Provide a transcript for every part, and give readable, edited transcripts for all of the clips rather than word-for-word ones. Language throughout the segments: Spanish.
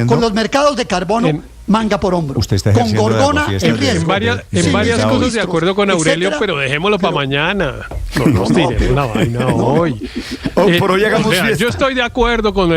con los mercados de carbono, manga por hombro. Usted está con Gorgona en riesgo. En varias cosas de acuerdo con Aurelio, pero dejémoslo para mañana. No nos tiremos la vaina hoy. Por hoy hagamos fiesta. Yo estoy de acuerdo con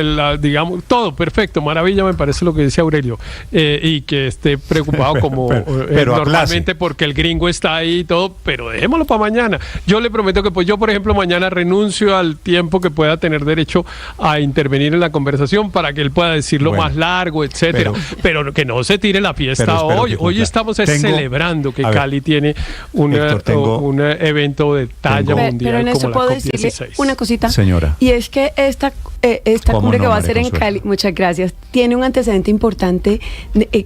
digamos, todo perfecto, maravilla, me parece lo que dice Aurelio. Y que esté preocupado como pero normalmente porque el gringo está ahí y todo, pero dejémoslo para mañana. Yo le prometo que pues yo, por ejemplo, mañana renuncio al tiempo que pueda tener derecho a intervenir en la conversación para que él pueda decirlo más largo, etcétera. Pero que no se tire la fiesta hoy. Hoy estamos celebrando que Cali tiene un evento de talla mundial. Pero en eso puedo decirle una cosita. Señora. Y es que esta cumbre que va a ser en Cali, muchas gracias, tiene un antecedente importante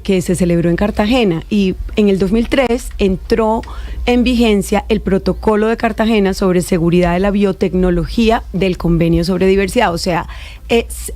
que se celebró en Cartagena. Y en el 2003 entró en vigencia el protocolo de Cartagena sobre seguridad de la biotecnología del convenio sobre diversidad. O sea,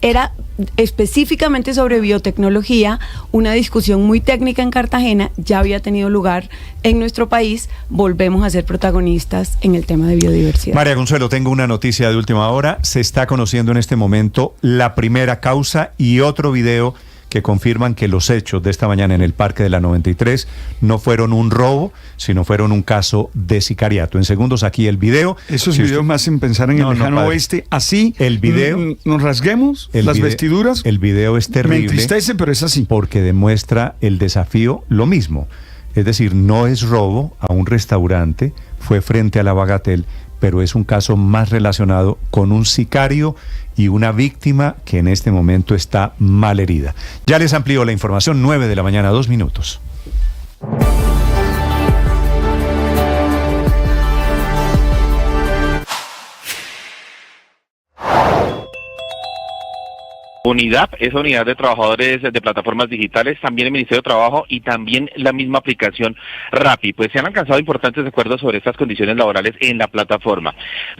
era específicamente sobre biotecnología, una discusión muy técnica en Cartagena, ya había tenido lugar en nuestro país, volvemos a ser protagonistas en el tema de biodiversidad. María Consuelo, tengo una noticia de última hora, se está conociendo en este momento la primera causa y otro video que confirman que los hechos de esta mañana en el Parque de la 93 no fueron un robo, sino fueron un caso de sicariato. En segundos aquí el video. Esos videos me hacen pensar en el lejano oeste. Así, el video, nos rasguemos las vestiduras. El video es terrible. Me entristece, pero es así. Porque demuestra el desafío, lo mismo. Es decir, no es robo a un restaurante, fue frente a la Bagatel, pero es un caso más relacionado con un sicario y una víctima que en este momento está mal herida. Ya les amplío la información, 9 de la mañana, 2 minutos. UNIDAP es Unidad de Trabajadores de Plataformas Digitales, también el Ministerio de Trabajo y también la misma aplicación Rappi. Pues se han alcanzado importantes acuerdos sobre estas condiciones laborales en la plataforma.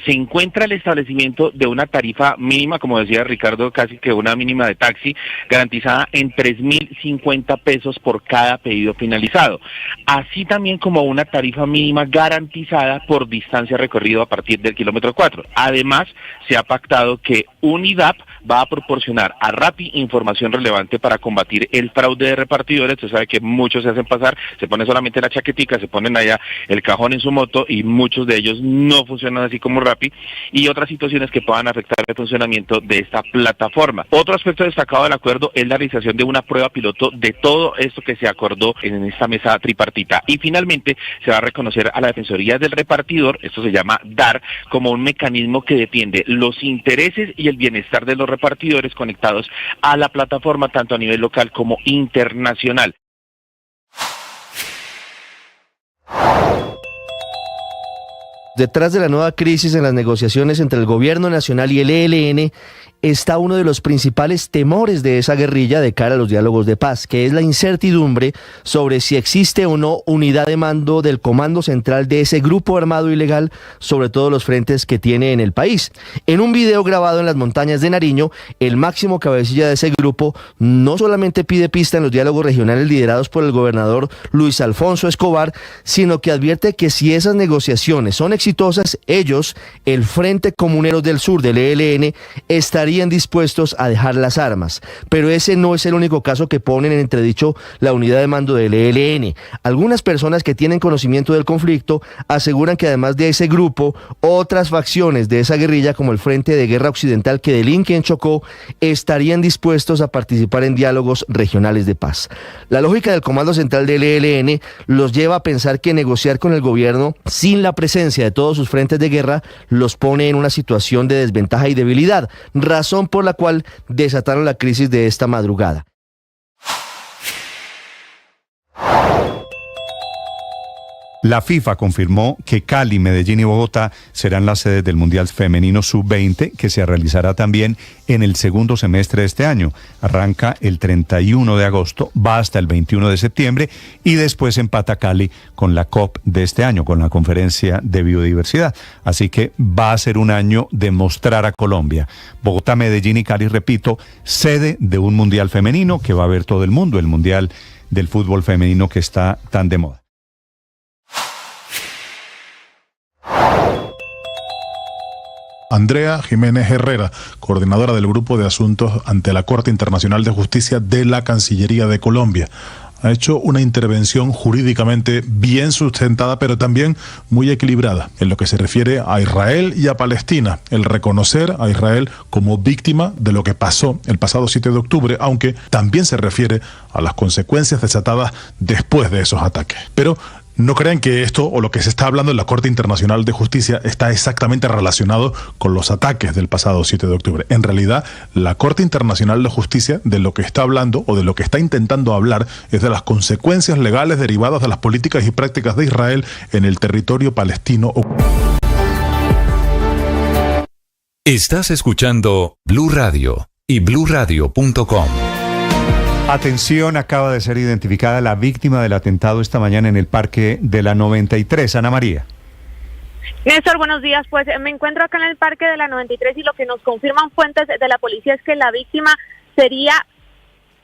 Se encuentra el establecimiento de una tarifa mínima, como decía Ricardo, casi que una mínima de taxi, garantizada en 3.050 pesos por cada pedido finalizado. Así también como una tarifa mínima garantizada por distancia recorrida a partir del kilómetro 4. Además, se ha pactado que UNIDAP va a proporcionar a Rappi información relevante para combatir el fraude de repartidores. Usted sabe que muchos se hacen pasar, se ponen solamente la chaquetica, se ponen allá el cajón en su moto y muchos de ellos no funcionan así como Rappi, y otras situaciones que puedan afectar el funcionamiento de esta plataforma. Otro aspecto destacado del acuerdo es la realización de una prueba piloto de todo esto que se acordó en esta mesa tripartita. Y finalmente se va a reconocer a la Defensoría del Repartidor, esto se llama DAR, como un mecanismo que defiende los intereses y el bienestar de los repartidores conectados a la plataforma tanto a nivel local como internacional. Detrás de la nueva crisis en las negociaciones entre el gobierno nacional y el ELN está uno de los principales temores de esa guerrilla de cara a los diálogos de paz, que es la incertidumbre sobre si existe o no unidad de mando del comando central de ese grupo armado ilegal sobre todos los frentes que tiene en el país. En un video grabado en las montañas de Nariño, el máximo cabecilla de ese grupo no solamente pide pista en los diálogos regionales liderados por el gobernador Luis Alfonso Escobar, sino que advierte que si esas negociaciones son exitosas, ellos, el Frente Comuneros del Sur del ELN, estarían dispuestos a dejar las armas. Pero ese no es el único caso que ponen en entredicho la unidad de mando del ELN. Algunas personas que tienen conocimiento del conflicto aseguran que además de ese grupo, otras facciones de esa guerrilla, como el Frente de Guerra Occidental que delinque en Chocó, estarían dispuestos a participar en diálogos regionales de paz. La lógica del Comando Central del ELN los lleva a pensar que negociar con el gobierno sin la presencia de todos sus frentes de guerra los pone en una situación de desventaja y debilidad, razón por la cual desataron la crisis de esta madrugada. La FIFA confirmó que Cali, Medellín y Bogotá serán las sedes del Mundial Femenino Sub-20, que se realizará también en el segundo semestre de este año. Arranca el 31 de agosto, va hasta el 21 de septiembre y después empata Cali con la COP de este año, con la Conferencia de Biodiversidad. Así que va a ser un año de mostrar a Colombia. Bogotá, Medellín y Cali, repito, sede de un Mundial Femenino que va a ver todo el mundo, el Mundial del fútbol femenino que está tan de moda. Andrea Jiménez Herrera, coordinadora del Grupo de Asuntos ante la Corte Internacional de Justicia de la Cancillería de Colombia. Ha hecho una intervención jurídicamente bien sustentada, pero también muy equilibrada en lo que se refiere a Israel y a Palestina. El reconocer a Israel como víctima de lo que pasó el pasado 7 de octubre, aunque también se refiere a las consecuencias desatadas después de esos ataques. Pero no crean que esto o lo que se está hablando en la Corte Internacional de Justicia está exactamente relacionado con los ataques del pasado 7 de octubre. En realidad, la Corte Internacional de Justicia de lo que está hablando o de lo que está intentando hablar es de las consecuencias legales derivadas de las políticas y prácticas de Israel en el territorio palestino. Estás escuchando Blue Radio y bluradio.com. Atención, acaba de ser identificada la víctima del atentado esta mañana en el Parque de la 93. Ana María. Néstor, buenos días. Pues me encuentro acá en el Parque de la 93 y lo que nos confirman fuentes de la policía es que la víctima sería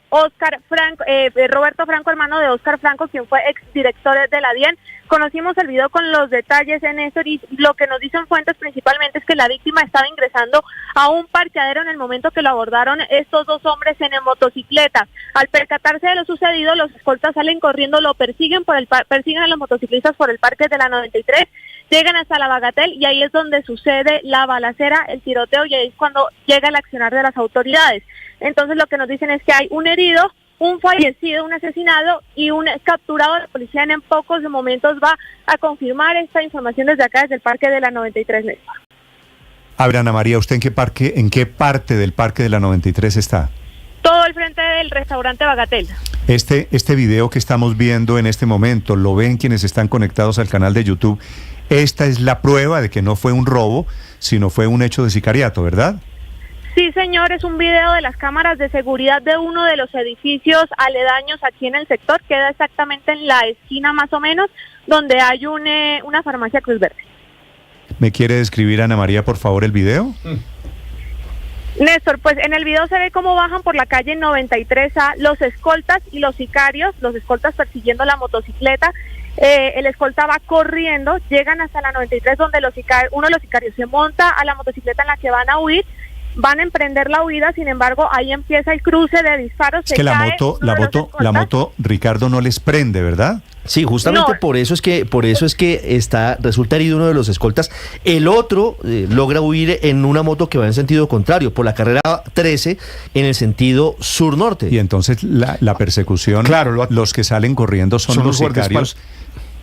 Óscar Franco, Roberto Franco, hermano de Óscar Franco, quien fue exdirector de la DIAN. Conocimos el video con los detalles en esto y lo que nos dicen fuentes principalmente es que la víctima estaba ingresando a un parqueadero en el momento que lo abordaron estos dos hombres en motocicleta. Al percatarse de lo sucedido, los escoltas salen corriendo, lo persiguen persiguen a los motociclistas por el Parque de la 93, llegan hasta la Bagatel y ahí es donde sucede la balacera, el tiroteo, y ahí es cuando llega el accionar de las autoridades. Entonces lo que nos dicen es que hay un herido, un fallecido, un asesinado y un capturado. La policía en pocos momentos va a confirmar esta información desde acá, desde el Parque de la 93. Néstor. A ver, Ana María, ¿usted en qué parte del Parque de la 93 está? Todo el frente del restaurante Bagatel. Este video que estamos viendo en este momento, lo ven quienes están conectados al canal de YouTube. Esta es la prueba de que no fue un robo, sino fue un hecho de sicariato, ¿verdad? Sí, señor, es un video de las cámaras de seguridad de uno de los edificios aledaños aquí en el sector. Queda exactamente en la esquina más o menos, donde hay una farmacia Cruz Verde. ¿Me quiere describir, Ana María, por favor, el video? Néstor, pues en el video se ve cómo bajan por la calle 93A los escoltas y los sicarios, los escoltas persiguiendo la motocicleta. El escolta va corriendo, llegan hasta la 93 donde uno de los sicarios se monta a la motocicleta en la que van a huir. Van a emprender la huida, sin embargo, ahí empieza el cruce de disparos. Es que la moto, Ricardo, no les prende, ¿verdad? Sí, justamente no. por eso es que resulta herido uno de los escoltas. El otro logra huir en una moto que va en sentido contrario, por la carrera 13, en el sentido sur-norte. Y entonces la persecución, claro, los que salen corriendo son los sicarios.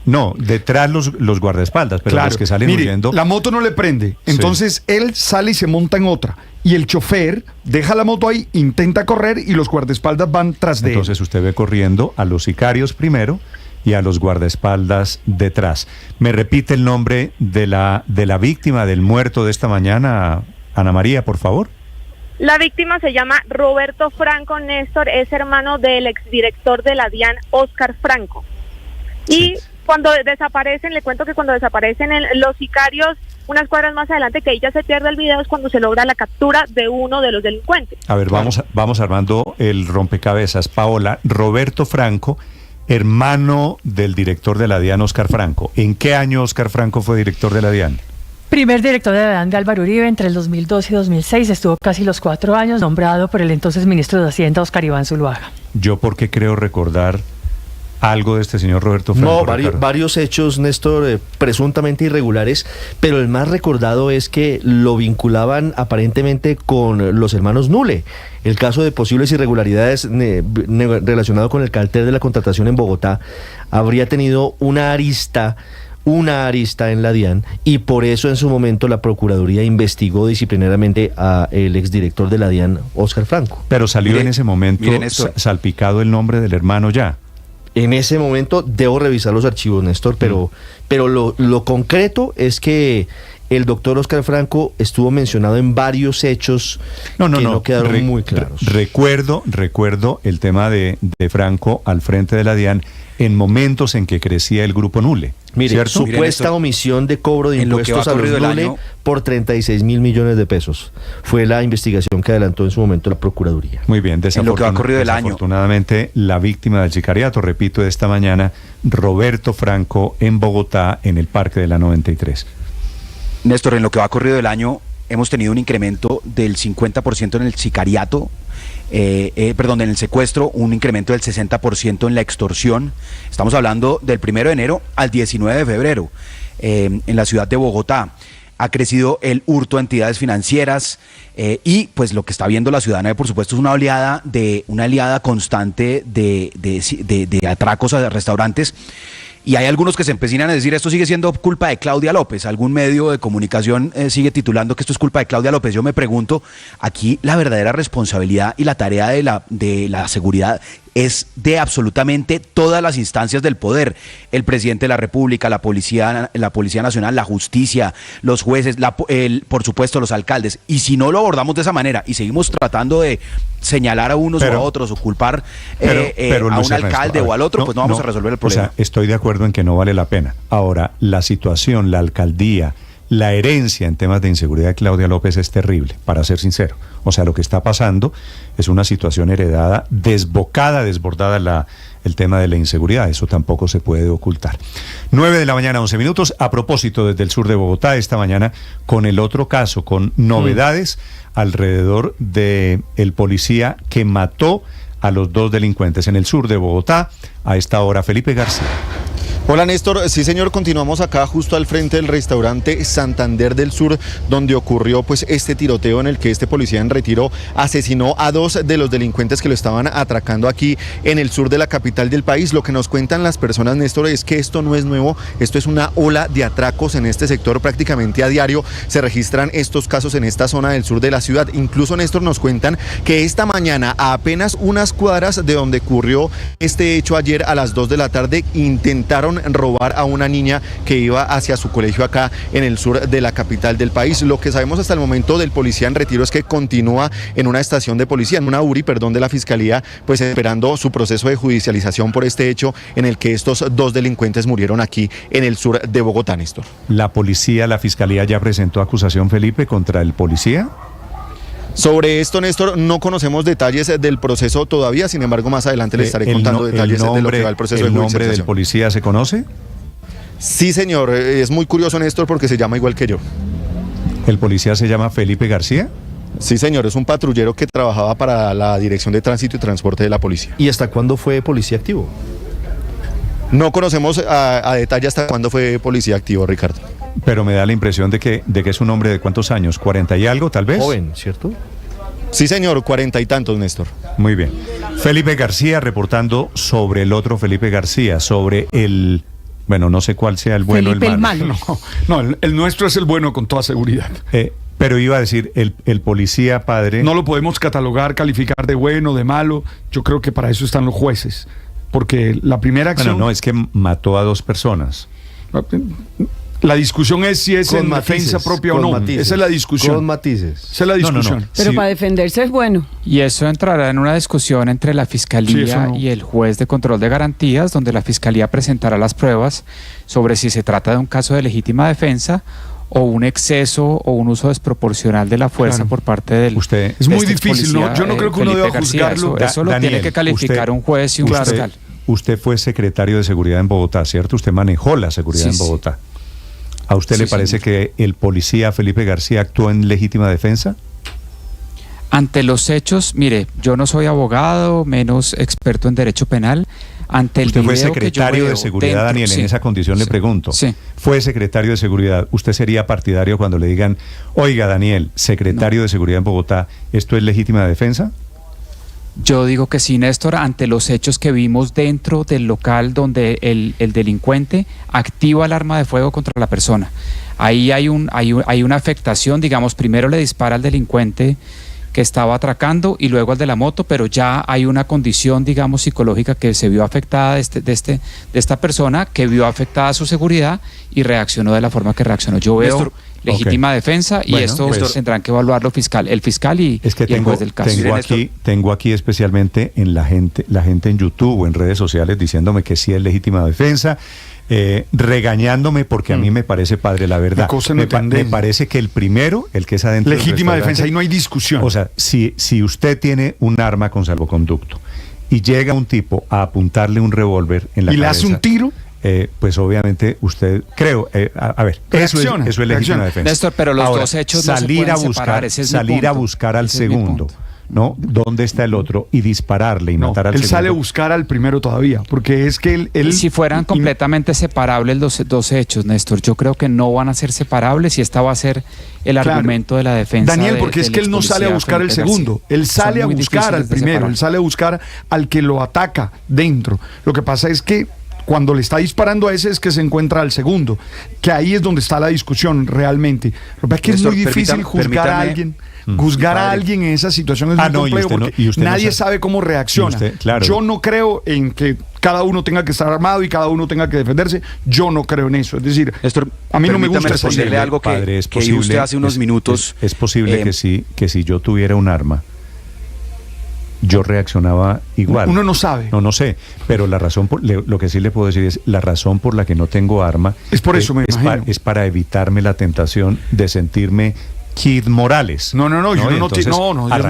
No, detrás los guardaespaldas, pero claro, los que salen huyendo. La moto no le prende, entonces sí. Él sale y se monta en otra. Y el chofer deja la moto ahí, intenta correr y los guardaespaldas van tras de él. Entonces usted ve corriendo a los sicarios primero y a los guardaespaldas detrás. ¿Me repite el nombre de la víctima, del muerto de esta mañana, Ana María, por favor? La víctima se llama Roberto Franco, Néstor, es hermano del exdirector de la DIAN, Óscar Franco. Y cuando desaparecen, le cuento que cuando desaparecen los sicarios, unas cuadras más adelante, que ahí ya se pierde el video, es cuando se logra la captura de uno de los delincuentes. A ver, vamos armando el rompecabezas. Paola, Roberto Franco, hermano del director de la DIAN, Óscar Franco. ¿En qué año Óscar Franco fue director de la DIAN? Primer director de la DIAN de Álvaro Uribe entre el 2012 y 2006, estuvo casi los 4 años, nombrado por el entonces ministro de Hacienda, Óscar Iván Zuluaga. Yo porque creo recordar algo de este señor Roberto Franco. No, varios hechos, Néstor, presuntamente irregulares, pero el más recordado es que lo vinculaban aparentemente con los hermanos Nule. El caso de posibles irregularidades relacionado con el cartel de la contratación en Bogotá habría tenido una arista en la DIAN, y por eso en su momento la Procuraduría investigó disciplinariamente al exdirector de la DIAN, Óscar Franco. Pero salió en ese momento salpicado el nombre del hermano ya. En ese momento debo revisar los archivos, Néstor, pero lo concreto es que el doctor Óscar Franco estuvo mencionado en varios hechos que no quedaron muy claros. Recuerdo el tema de Franco al frente de la DIAN en momentos en que crecía el grupo Nule. Mire, ¿cierto? Supuesta omisión de cobro de impuestos a los Nule por 36 mil millones de pesos. Fue la investigación que adelantó en su momento la Procuraduría. Muy bien, desafortunadamente la víctima del sicariato, repito, de esta mañana, Roberto Franco, en Bogotá, en el Parque de la 93. Néstor, en lo que va corrido del año, hemos tenido un incremento del 50% en el sicariato, en el secuestro, un incremento del 60% en la extorsión. Estamos hablando del 1 de enero al 19 de febrero en la ciudad de Bogotá. Ha crecido el hurto a entidades financieras y pues lo que está viendo la ciudadana, por supuesto, es una oleada constante de atracos a restaurantes. Y hay algunos que se empecinan a decir esto sigue siendo culpa de Claudia López. Algún medio de comunicación sigue titulando que esto es culpa de Claudia López. Yo me pregunto, aquí la verdadera responsabilidad y la tarea de la seguridad es de absolutamente todas las instancias del poder: el presidente de la República, la Policía Nacional, la justicia, los jueces, por supuesto los alcaldes. Y si no lo abordamos de esa manera y seguimos tratando de señalar a unos o a otros o culpar a un alcalde o al otro, pues no vamos a resolver el problema. O sea, estoy de acuerdo en que no vale la pena. Ahora, la situación, la alcaldía, la herencia en temas de inseguridad de Claudia López es terrible, para ser sincero. O sea, lo que está pasando es una situación heredada, desbordada el tema de la inseguridad. Eso tampoco se puede ocultar. 9:11 a.m. A propósito, desde el sur de Bogotá, esta mañana, con el otro caso, con novedades alrededor de el policía que mató a los 2 delincuentes en el sur de Bogotá. A esta hora, Felipe García. Hola Néstor, sí señor, continuamos acá justo al frente del restaurante Santander del Sur, donde ocurrió pues este tiroteo en el que este policía en retiro asesinó a 2 de los delincuentes que lo estaban atracando aquí en el sur de la capital del país. Lo que nos cuentan las personas, Néstor, es que esto no es nuevo, esto es una ola de atracos en este sector. Prácticamente a diario se registran estos casos en esta zona del sur de la ciudad. Incluso, Néstor, nos cuentan que esta mañana, a apenas unas cuadras de donde ocurrió este hecho ayer a las 2 de la tarde, intentaron robar a una niña que iba hacia su colegio acá en el sur de la capital del país. Lo que sabemos hasta el momento del policía en retiro es que continúa en una estación de policía, en una URI, de la Fiscalía, pues esperando su proceso de judicialización por este hecho en el que estos 2 delincuentes murieron aquí en el sur de Bogotá, Néstor. La Fiscalía ya presentó acusación, Felipe, contra el policía. Sobre esto, Néstor, no conocemos detalles del proceso todavía, sin embargo, más adelante les estaré contando detalles de lo que va el proceso de judicialización. ¿El nombre del policía se conoce? Sí, señor, es muy curioso, Néstor, porque se llama igual que yo. ¿El policía se llama Felipe García? Sí, señor, es un patrullero que trabajaba para la Dirección de Tránsito y Transporte de la Policía. ¿Y hasta cuándo fue policía activo? No conocemos a detalle hasta cuándo fue policía activo, Ricardo. Pero me da la impresión de que es un hombre de ¿cuántos años? ¿40 y algo, tal vez? Joven, ¿cierto? Sí, señor, 40 y tantos, Néstor. Muy bien. Felipe García reportando sobre el otro Felipe García, sobre el... Bueno, no sé cuál sea el bueno o el malo. No, el nuestro es el bueno con toda seguridad. Pero iba a decir, el policía padre... No lo podemos catalogar, calificar de bueno, de malo. Yo creo que para eso están los jueces. Porque la primera acción... Bueno, no, es que mató a 2 personas. La discusión es si es con en matices, defensa propia o no. Matices, esa es la discusión. Con matices. Esa es la discusión. No. Pero sí, para defenderse es bueno. Y eso entrará en una discusión entre la Fiscalía y el juez de control de garantías, donde la Fiscalía presentará las pruebas sobre si se trata de un caso de legítima defensa o un exceso o un uso desproporcional de la fuerza por parte del... Usted es muy difícil, ¿no? Yo no creo que uno deba juzgarlo. Eso lo tiene que calificar un juez y un fiscal. Usted fue secretario de Seguridad en Bogotá, ¿cierto? Usted manejó la seguridad en Bogotá. ¿A usted le parece que el policía Felipe García actuó en legítima defensa? Ante los hechos, mire, yo no soy abogado, menos experto en derecho penal. Ante el usted fue secretario de Seguridad, Daniel, en esa condición le pregunto. Sí. Fue secretario de Seguridad. ¿Usted sería partidario cuando le digan, oiga, Daniel, secretario de Seguridad en Bogotá, ¿esto es legítima defensa? Yo digo que sí, Néstor, ante los hechos que vimos dentro del local donde el delincuente activa el arma de fuego contra la persona. Ahí hay una afectación, digamos, primero le dispara al delincuente que estaba atracando y luego al de la moto, pero ya hay una condición, digamos, psicológica que se vio afectada de esta persona, que vio afectada su seguridad y reaccionó de la forma que reaccionó. Yo veo... Néstor, legítima defensa y esto tendrán que evaluarlo el fiscal y el juez del caso. Tengo aquí especialmente en la gente en YouTube o en redes sociales diciéndome que sí es legítima defensa, regañándome porque a mí me parece, padre, la verdad. Me parece que el primero, el que es adentro legítima defensa, ahí no hay discusión. O sea, si usted tiene un arma con salvoconducto y llega un tipo a apuntarle un revólver en la cabeza, le hace un tiro, pues obviamente usted, creo, a ver, eso es legítima defensa. Néstor, pero los ahora, dos hechos salir no se a pueden buscar, separar, ese es mi salir a punto. buscar al Ese es mi segundo, punto. ¿no? ¿Dónde está el otro? Y dispararle y matar al él segundo. sale a buscar al primero todavía, porque es que él Si fueran completamente separables los dos hechos, Néstor, yo creo que no van a ser separables y esta va a ser el argumento de la defensa. Daniel, porque es que él no sale a buscar el segundo, él sale a buscar al primero, él sale a buscar al que lo ataca dentro. Lo que pasa es que cuando le está disparando a ese es que se encuentra al segundo, que ahí es donde está la discusión realmente. Lo que pasa es que Néstor, es muy difícil juzgar a alguien. Juzgar a alguien en esa situación es muy complejo porque nadie sabe cómo reacciona. Yo no creo en que cada uno tenga que estar armado y cada uno tenga que defenderse. Yo no creo en eso. Es decir, Néstor, a mí no me gusta responderle algo que dijo usted hace unos minutos. Es posible que si yo tuviera un arma, yo reaccionaba igual. Uno no sabe. No sé. Pero la razón, lo que sí le puedo decir es, la razón por la que no tengo arma es por eso, me imagino. Es para evitarme la tentación de sentirme Kid Morales. No, Dios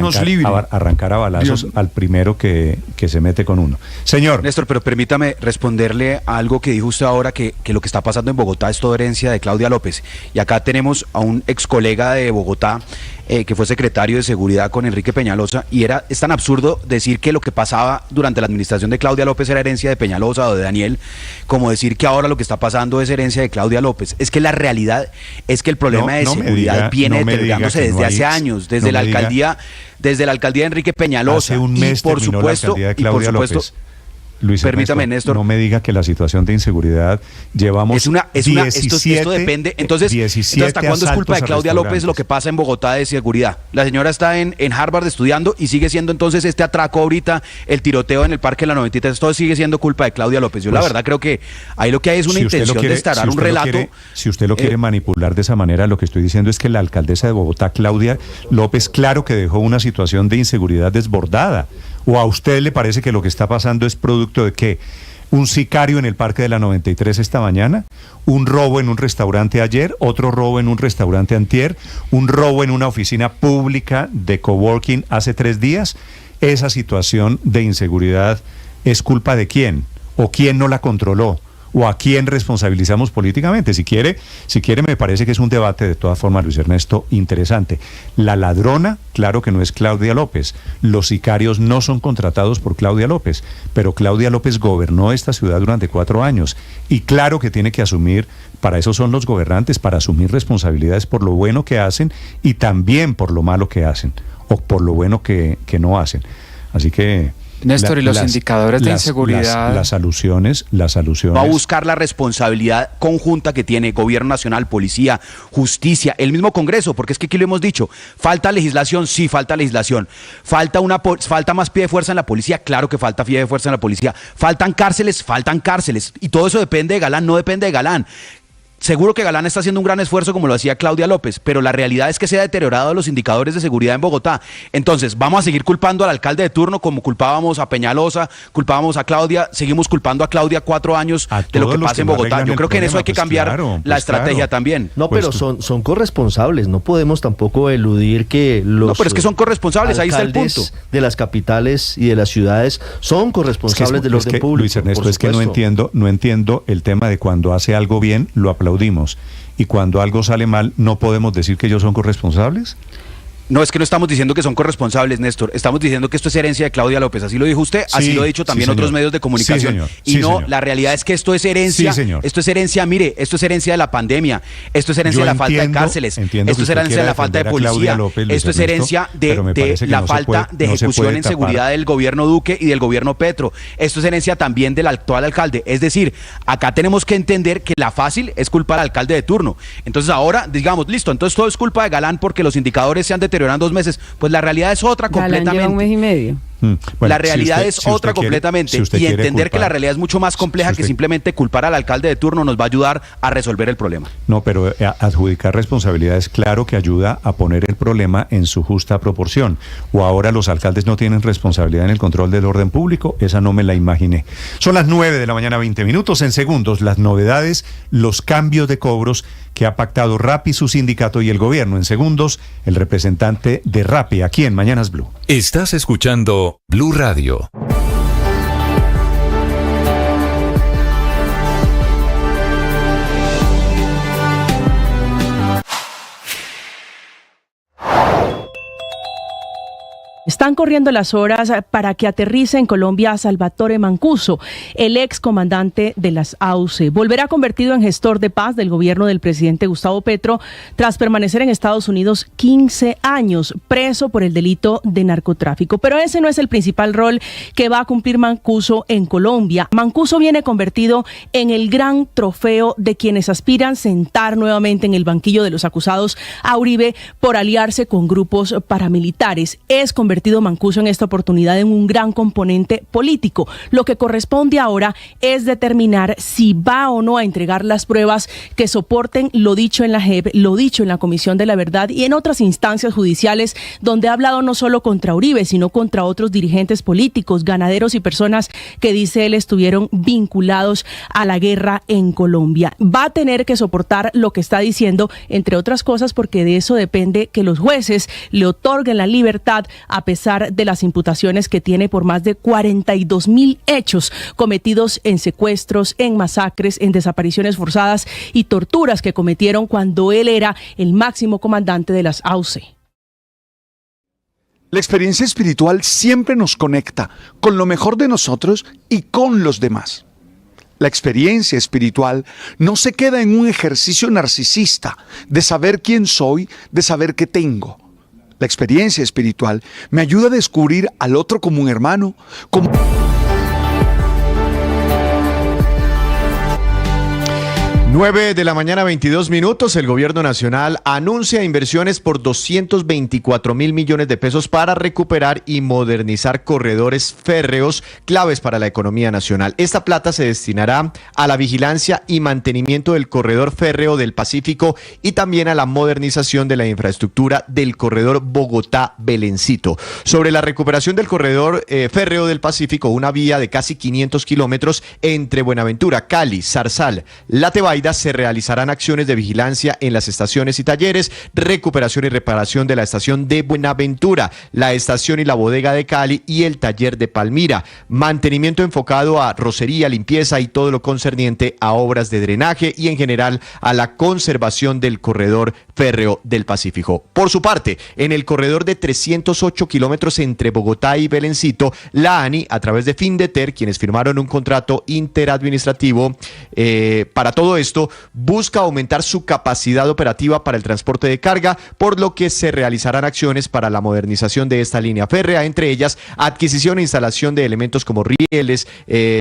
nos libre. Arrancar a balazos al primero que se mete con uno. Señor. Néstor, pero permítame responderle a algo que dijo usted ahora, que lo que está pasando en Bogotá es toda herencia de Claudia López. Y acá tenemos a un ex colega de Bogotá, que fue secretario de Seguridad con Enrique Peñalosa, y es tan absurdo decir que lo que pasaba durante la administración de Claudia López era herencia de Peñalosa o de Daniel, como decir que ahora lo que está pasando es herencia de Claudia López. Es que la realidad es que el problema de seguridad viene deteriorándose desde hace años, desde la alcaldía de Enrique Peñalosa. Hace un mes y por supuesto, López. Luis permítame, Ernesto, Néstor. No me diga que la situación de inseguridad llevamos esto depende. Entonces, ¿hasta cuándo es culpa de Claudia López lo que pasa en Bogotá de seguridad? La señora está en Harvard estudiando y sigue siendo entonces este atraco ahorita, el tiroteo en el Parque de la 93, todo sigue siendo culpa de Claudia López. Yo la verdad creo que ahí lo que hay es una intención de instalar un relato. Si usted lo quiere manipular de esa manera, lo que estoy diciendo es que la alcaldesa de Bogotá, Claudia López, claro que dejó una situación de inseguridad desbordada. ¿O a usted le parece que lo que está pasando es producto de qué? ¿Un sicario en el Parque de la 93 esta mañana? ¿Un robo en un restaurante ayer? ¿Otro robo en un restaurante antier? ¿Un robo en una oficina pública de coworking hace 3 días? ¿Esa situación de inseguridad es culpa de quién? ¿O quién no la controló? ¿O a quién responsabilizamos políticamente? Si quiere, me parece que es un debate de todas formas, Luis Ernesto, interesante. La ladrona, claro que no es Claudia López. Los sicarios no son contratados por Claudia López, pero Claudia López gobernó esta ciudad durante 4 años. Y claro que tiene que asumir, para eso son los gobernantes, para asumir responsabilidades por lo bueno que hacen y también por lo malo que hacen, o por lo bueno que no hacen. Así que... Néstor, y los indicadores de inseguridad. Las alusiones. Va a buscar la responsabilidad conjunta que tiene Gobierno Nacional, Policía, Justicia, el mismo Congreso, porque es que aquí lo hemos dicho. Falta legislación, sí, falta legislación. Falta más pie de fuerza en la policía, claro que falta pie de fuerza en la policía. Faltan cárceles. Y todo eso depende de Galán, no depende de Galán. Seguro que Galán está haciendo un gran esfuerzo como lo hacía Claudia López, pero la realidad es que se ha deteriorado los indicadores de seguridad en Bogotá. Entonces, vamos a seguir culpando al alcalde de turno como culpábamos a Peñalosa, culpábamos a Claudia, seguimos culpando a Claudia 4 años de lo que pasa en Bogotá. Yo creo que en eso hay que cambiar la estrategia también. No, pero son corresponsables, no podemos tampoco eludir que los... No, pero es que son corresponsables, ahí está el punto. De las capitales y de las ciudades son corresponsables del orden público. Luis Ernesto, es que no entiendo el tema de cuando hace algo bien, lo aplaudimos. Y cuando algo sale mal, ¿no podemos decir que ellos son corresponsables? No, es que no estamos diciendo que son corresponsables, Néstor. Estamos diciendo que esto es herencia de Claudia López. Así lo dijo usted, así lo ha dicho también otros medios de comunicación. La realidad es que esto es herencia. Esto es herencia, mire, esto es herencia de la pandemia. Esto es herencia de la falta de cárceles. Esto es herencia de la falta de policía. Esto es herencia de la falta de ejecución en seguridad del gobierno Duque y del gobierno Petro. Esto es herencia también del actual alcalde. Es decir, acá tenemos que entender que la fácil es culpar al alcalde de turno. Entonces ahora, digamos, listo, entonces todo es culpa de Galán porque los indicadores se han deteriorado en 2 meses, pues la realidad es otra completamente. Lleva 1 mes y medio. Bueno, la realidad es otra completamente y entender que la realidad es mucho más compleja que simplemente culpar al alcalde de turno nos va a ayudar a resolver el problema. No, pero adjudicar responsabilidades, claro que ayuda a poner el problema en su justa proporción. O ahora los alcaldes no tienen responsabilidad en el control del orden público, esa no me la imaginé. Son las 9 de la mañana, 20 minutos. En segundos, las novedades, los cambios de cobros que ha pactado Rappi, su sindicato y el gobierno. En segundos, el representante de Rappi, aquí en Mañanas Blue. Estás escuchando Blue Radio. Están corriendo las horas para que aterrice en Colombia Salvatore Mancuso, el ex comandante de las AUC. Volverá convertido en gestor de paz del gobierno del presidente Gustavo Petro tras permanecer en Estados Unidos 15 años, preso por el delito de narcotráfico. Pero ese no es el principal rol que va a cumplir Mancuso en Colombia. Mancuso viene convertido en el gran trofeo de quienes aspiran sentar nuevamente en el banquillo de los acusados a Uribe por aliarse con grupos paramilitares. Es convertido Mancuso en esta oportunidad en un gran componente político. Lo que corresponde ahora es determinar si va o no a entregar las pruebas que soporten lo dicho en la JEP, lo dicho en la Comisión de la Verdad y en otras instancias judiciales donde ha hablado no solo contra Uribe, sino contra otros dirigentes políticos, ganaderos y personas que dice él estuvieron vinculados a la guerra en Colombia. Va a tener que soportar lo que está diciendo, entre otras cosas, porque de eso depende que los jueces le otorguen la libertad a pesar de las imputaciones que tiene por más de 42.000 hechos cometidos en secuestros, en masacres, en desapariciones forzadas y torturas que cometieron cuando él era el máximo comandante de las AUC. La experiencia espiritual siempre nos conecta con lo mejor de nosotros y con los demás. La experiencia espiritual no se queda en un ejercicio narcisista de saber quién soy, de saber qué tengo. La experiencia espiritual me ayuda a descubrir al otro como un hermano, como... 9 de la mañana, 22 minutos. El gobierno nacional anuncia inversiones por 224.000 millones de pesos para recuperar y modernizar corredores férreos claves para la economía nacional. Esta plata se destinará a la vigilancia y mantenimiento del corredor férreo del Pacífico y también a la modernización de la infraestructura del corredor Bogotá-Belencito. Sobre la recuperación del corredor férreo del Pacífico, una vía de casi 500 kilómetros entre Buenaventura, Cali, Zarzal, La Tebaida, se realizarán acciones de vigilancia en las estaciones y talleres, recuperación y reparación de la estación de Buenaventura, la estación y la bodega de Cali y el taller de Palmira, mantenimiento enfocado a rocería, limpieza y todo lo concerniente a obras de drenaje y en general a la conservación del corredor férreo del Pacífico. Por su parte, en el corredor de 308 kilómetros entre Bogotá y Belencito, la ANI, a través de Findeter, quienes firmaron un contrato interadministrativo para todo esto, busca aumentar su capacidad operativa para el transporte de carga, por lo que se realizarán acciones para la modernización de esta línea férrea, entre ellas adquisición e instalación de elementos como rieles,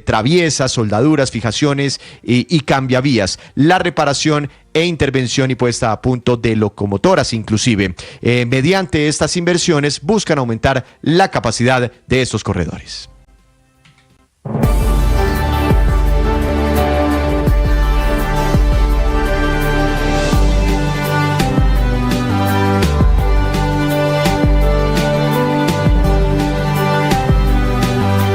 traviesas, soldaduras, fijaciones y cambiavías, la reparación e intervención y puesta a punto de locomotoras inclusive. Mediante estas inversiones buscan aumentar la capacidad de estos corredores.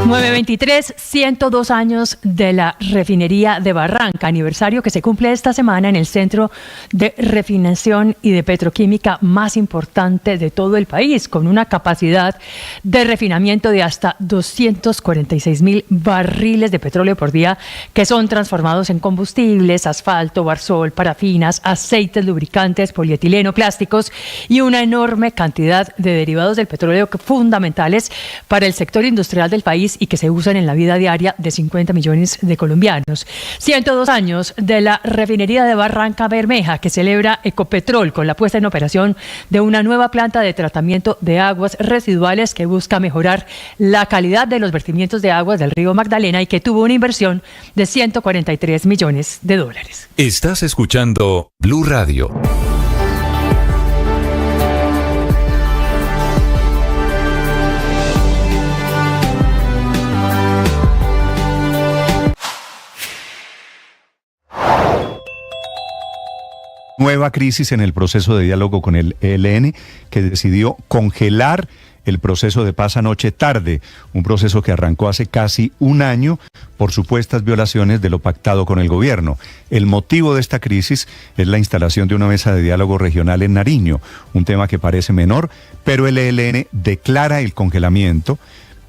...923, 102 años de la refinería de Barranca, aniversario que se cumple esta semana en el centro de refinación y de petroquímica más importante de todo el país, con una capacidad de refinamiento de hasta 246.000 barriles de petróleo por día, que son transformados en combustibles, asfalto, barsol, parafinas, aceites, lubricantes, polietileno, plásticos y una enorme cantidad de derivados del petróleo fundamentales para el sector industrial del país y que se usan en la vida diaria de 50 millones de colombianos. 102 años de la refinería de Barranca Bermeja, que celebra Ecopetrol con la puesta en operación de una nueva planta de tratamiento de aguas residuales que busca mejorar la calidad de los vertimientos de aguas del río Magdalena y que tuvo una inversión de 143 millones de dólares. Estás escuchando Blue Radio. Nueva crisis en el proceso de diálogo con el ELN, que decidió congelar el proceso de paz anoche tarde, un proceso que arrancó hace casi un año por supuestas violaciones de lo pactado con el gobierno. El motivo de esta crisis es la instalación de una mesa de diálogo regional en Nariño, un tema que parece menor, pero el ELN declara el congelamiento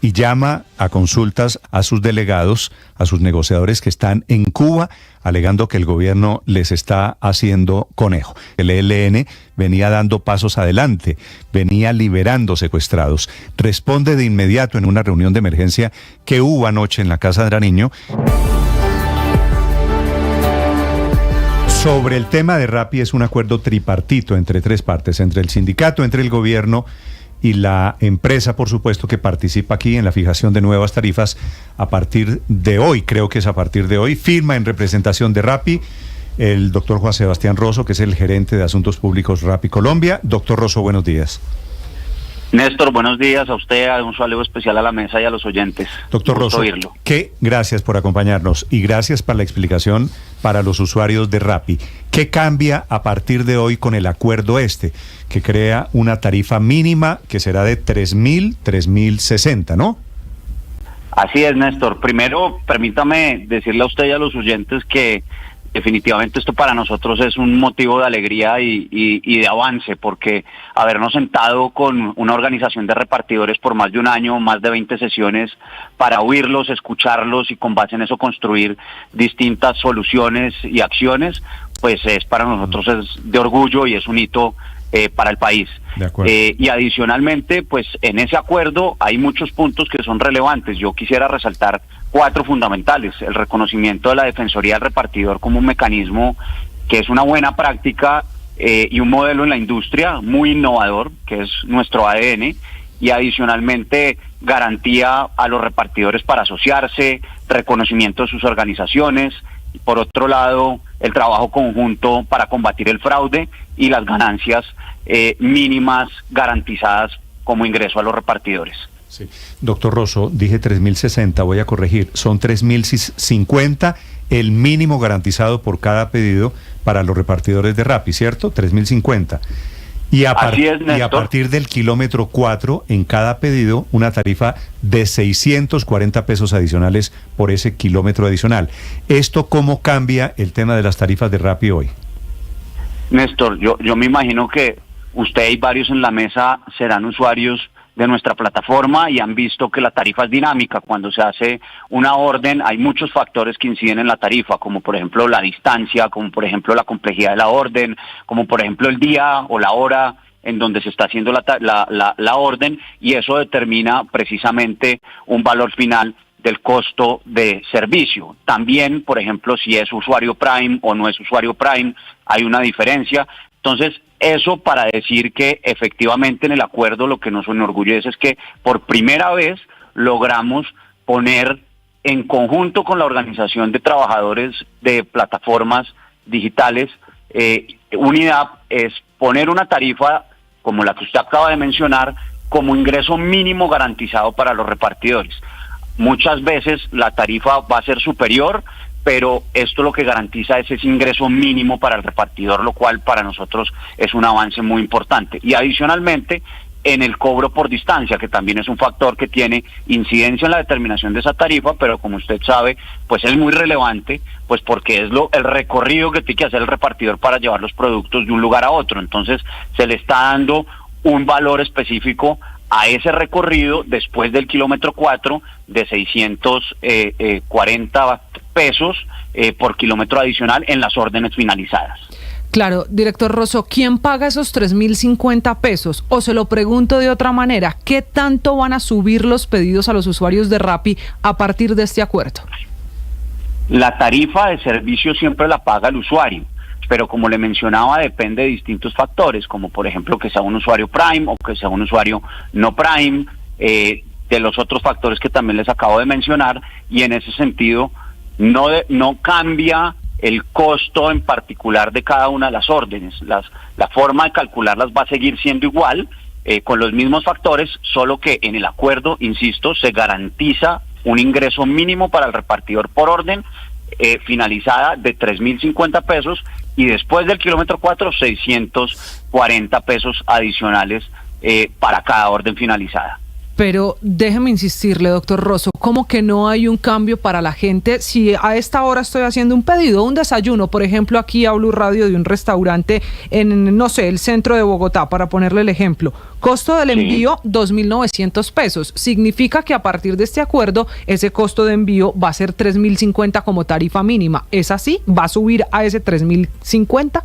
y llama a consultas a sus delegados, a sus negociadores que están en Cuba, alegando que el gobierno les está haciendo conejo. El ELN venía dando pasos adelante, venía liberando secuestrados. Responde de inmediato en una reunión de emergencia que hubo anoche en la Casa de Nariño sobre el tema de Rappi. Es un acuerdo tripartito entre tres partes, entre el sindicato, entre el gobierno y la empresa, por supuesto, que participa aquí en la fijación de nuevas tarifas a partir de hoy. Creo que es a partir de hoy. Firma en representación de Rappi el doctor Juan Sebastián Rosso, que es el gerente de Asuntos Públicos Rappi Colombia. Doctor Rosso, buenos días. Néstor, buenos días a usted, a un saludo especial a la mesa y a los oyentes. Doctor Rosso, gracias por acompañarnos y gracias por la explicación para los usuarios de Rappi. ¿Qué cambia a partir de hoy con el acuerdo que crea una tarifa mínima que será de 3.060, ¿no? Así es, Néstor. Primero, permítame decirle a usted y a los oyentes que definitivamente esto para nosotros es un motivo de alegría y de avance, porque habernos sentado con una organización de repartidores por más de un año, más de 20 sesiones, para oírlos, escucharlos y con base en eso construir distintas soluciones y acciones, pues es para nosotros es de orgullo y es un hito para el país. Y adicionalmente, pues en ese acuerdo hay muchos puntos que son relevantes. Yo quisiera resaltar 4 fundamentales: el reconocimiento de la Defensoría del Repartidor como un mecanismo que es una buena práctica y un modelo en la industria muy innovador, que es nuestro ADN, y adicionalmente garantía a los repartidores para asociarse, reconocimiento de sus organizaciones, y por otro lado el trabajo conjunto para combatir el fraude y las ganancias mínimas garantizadas como ingreso a los repartidores. Sí. Doctor Rosso, dije 3.060, voy a corregir, son 3.050 el mínimo garantizado por cada pedido para los repartidores de Rappi, ¿cierto? 3.050. Y a partir del kilómetro 4, en cada pedido, una tarifa de 640 pesos adicionales por ese kilómetro adicional. ¿Esto cómo cambia el tema de las tarifas de Rappi hoy? Néstor, yo me imagino que usted y varios en la mesa serán usuarios de nuestra plataforma y han visto que la tarifa es dinámica. Cuando se hace una orden hay muchos factores que inciden en la tarifa, como por ejemplo la distancia, como por ejemplo la complejidad de la orden, como por ejemplo el día o la hora en donde se está haciendo la orden, y eso determina precisamente un valor final del costo de servicio. También, por ejemplo, si es usuario Prime o no es usuario Prime, hay una diferencia. Entonces, eso para decir que efectivamente en el acuerdo lo que nos enorgullece es que por primera vez logramos poner en conjunto con la Organización de Trabajadores de Plataformas Digitales, UNIDAP, es poner una tarifa como la que usted acaba de mencionar como ingreso mínimo garantizado para los repartidores. Muchas veces la tarifa va a ser superior, pero esto lo que garantiza es ese ingreso mínimo para el repartidor, lo cual para nosotros es un avance muy importante. Y adicionalmente, en el cobro por distancia, que también es un factor que tiene incidencia en la determinación de esa tarifa, pero como usted sabe, pues es muy relevante, pues porque es el recorrido que tiene que hacer el repartidor para llevar los productos de un lugar a otro. Entonces, se le está dando un valor específico a ese recorrido después del kilómetro 4 de 640 pesos por kilómetro adicional en las órdenes finalizadas. Claro, director Rosso, ¿quién paga esos 3.050 pesos? O se lo pregunto de otra manera, ¿qué tanto van a subir los pedidos a los usuarios de Rappi a partir de este acuerdo? La tarifa de servicio siempre la paga el usuario, pero como le mencionaba, depende de distintos factores, como por ejemplo que sea un usuario Prime o que sea un usuario no Prime, de los otros factores que también les acabo de mencionar, y en ese sentido no cambia el costo en particular de cada una de las órdenes. La forma de calcularlas va a seguir siendo igual, con los mismos factores, solo que en el acuerdo, insisto, se garantiza un ingreso mínimo para el repartidor por orden finalizada de 3.050 pesos, y después del kilómetro 4, 640 pesos adicionales para cada orden finalizada. Pero déjeme insistirle, doctor Rosso, ¿cómo que no hay un cambio para la gente si a esta hora estoy haciendo un pedido, un desayuno, por ejemplo, aquí a Blue Radio de un restaurante en, no sé, el centro de Bogotá, para ponerle el ejemplo? Costo del envío, 2.900 pesos. Significa que a partir de este acuerdo, ese costo de envío va a ser 3.050 como tarifa mínima. ¿Es así? ¿Va a subir a ese 3.050?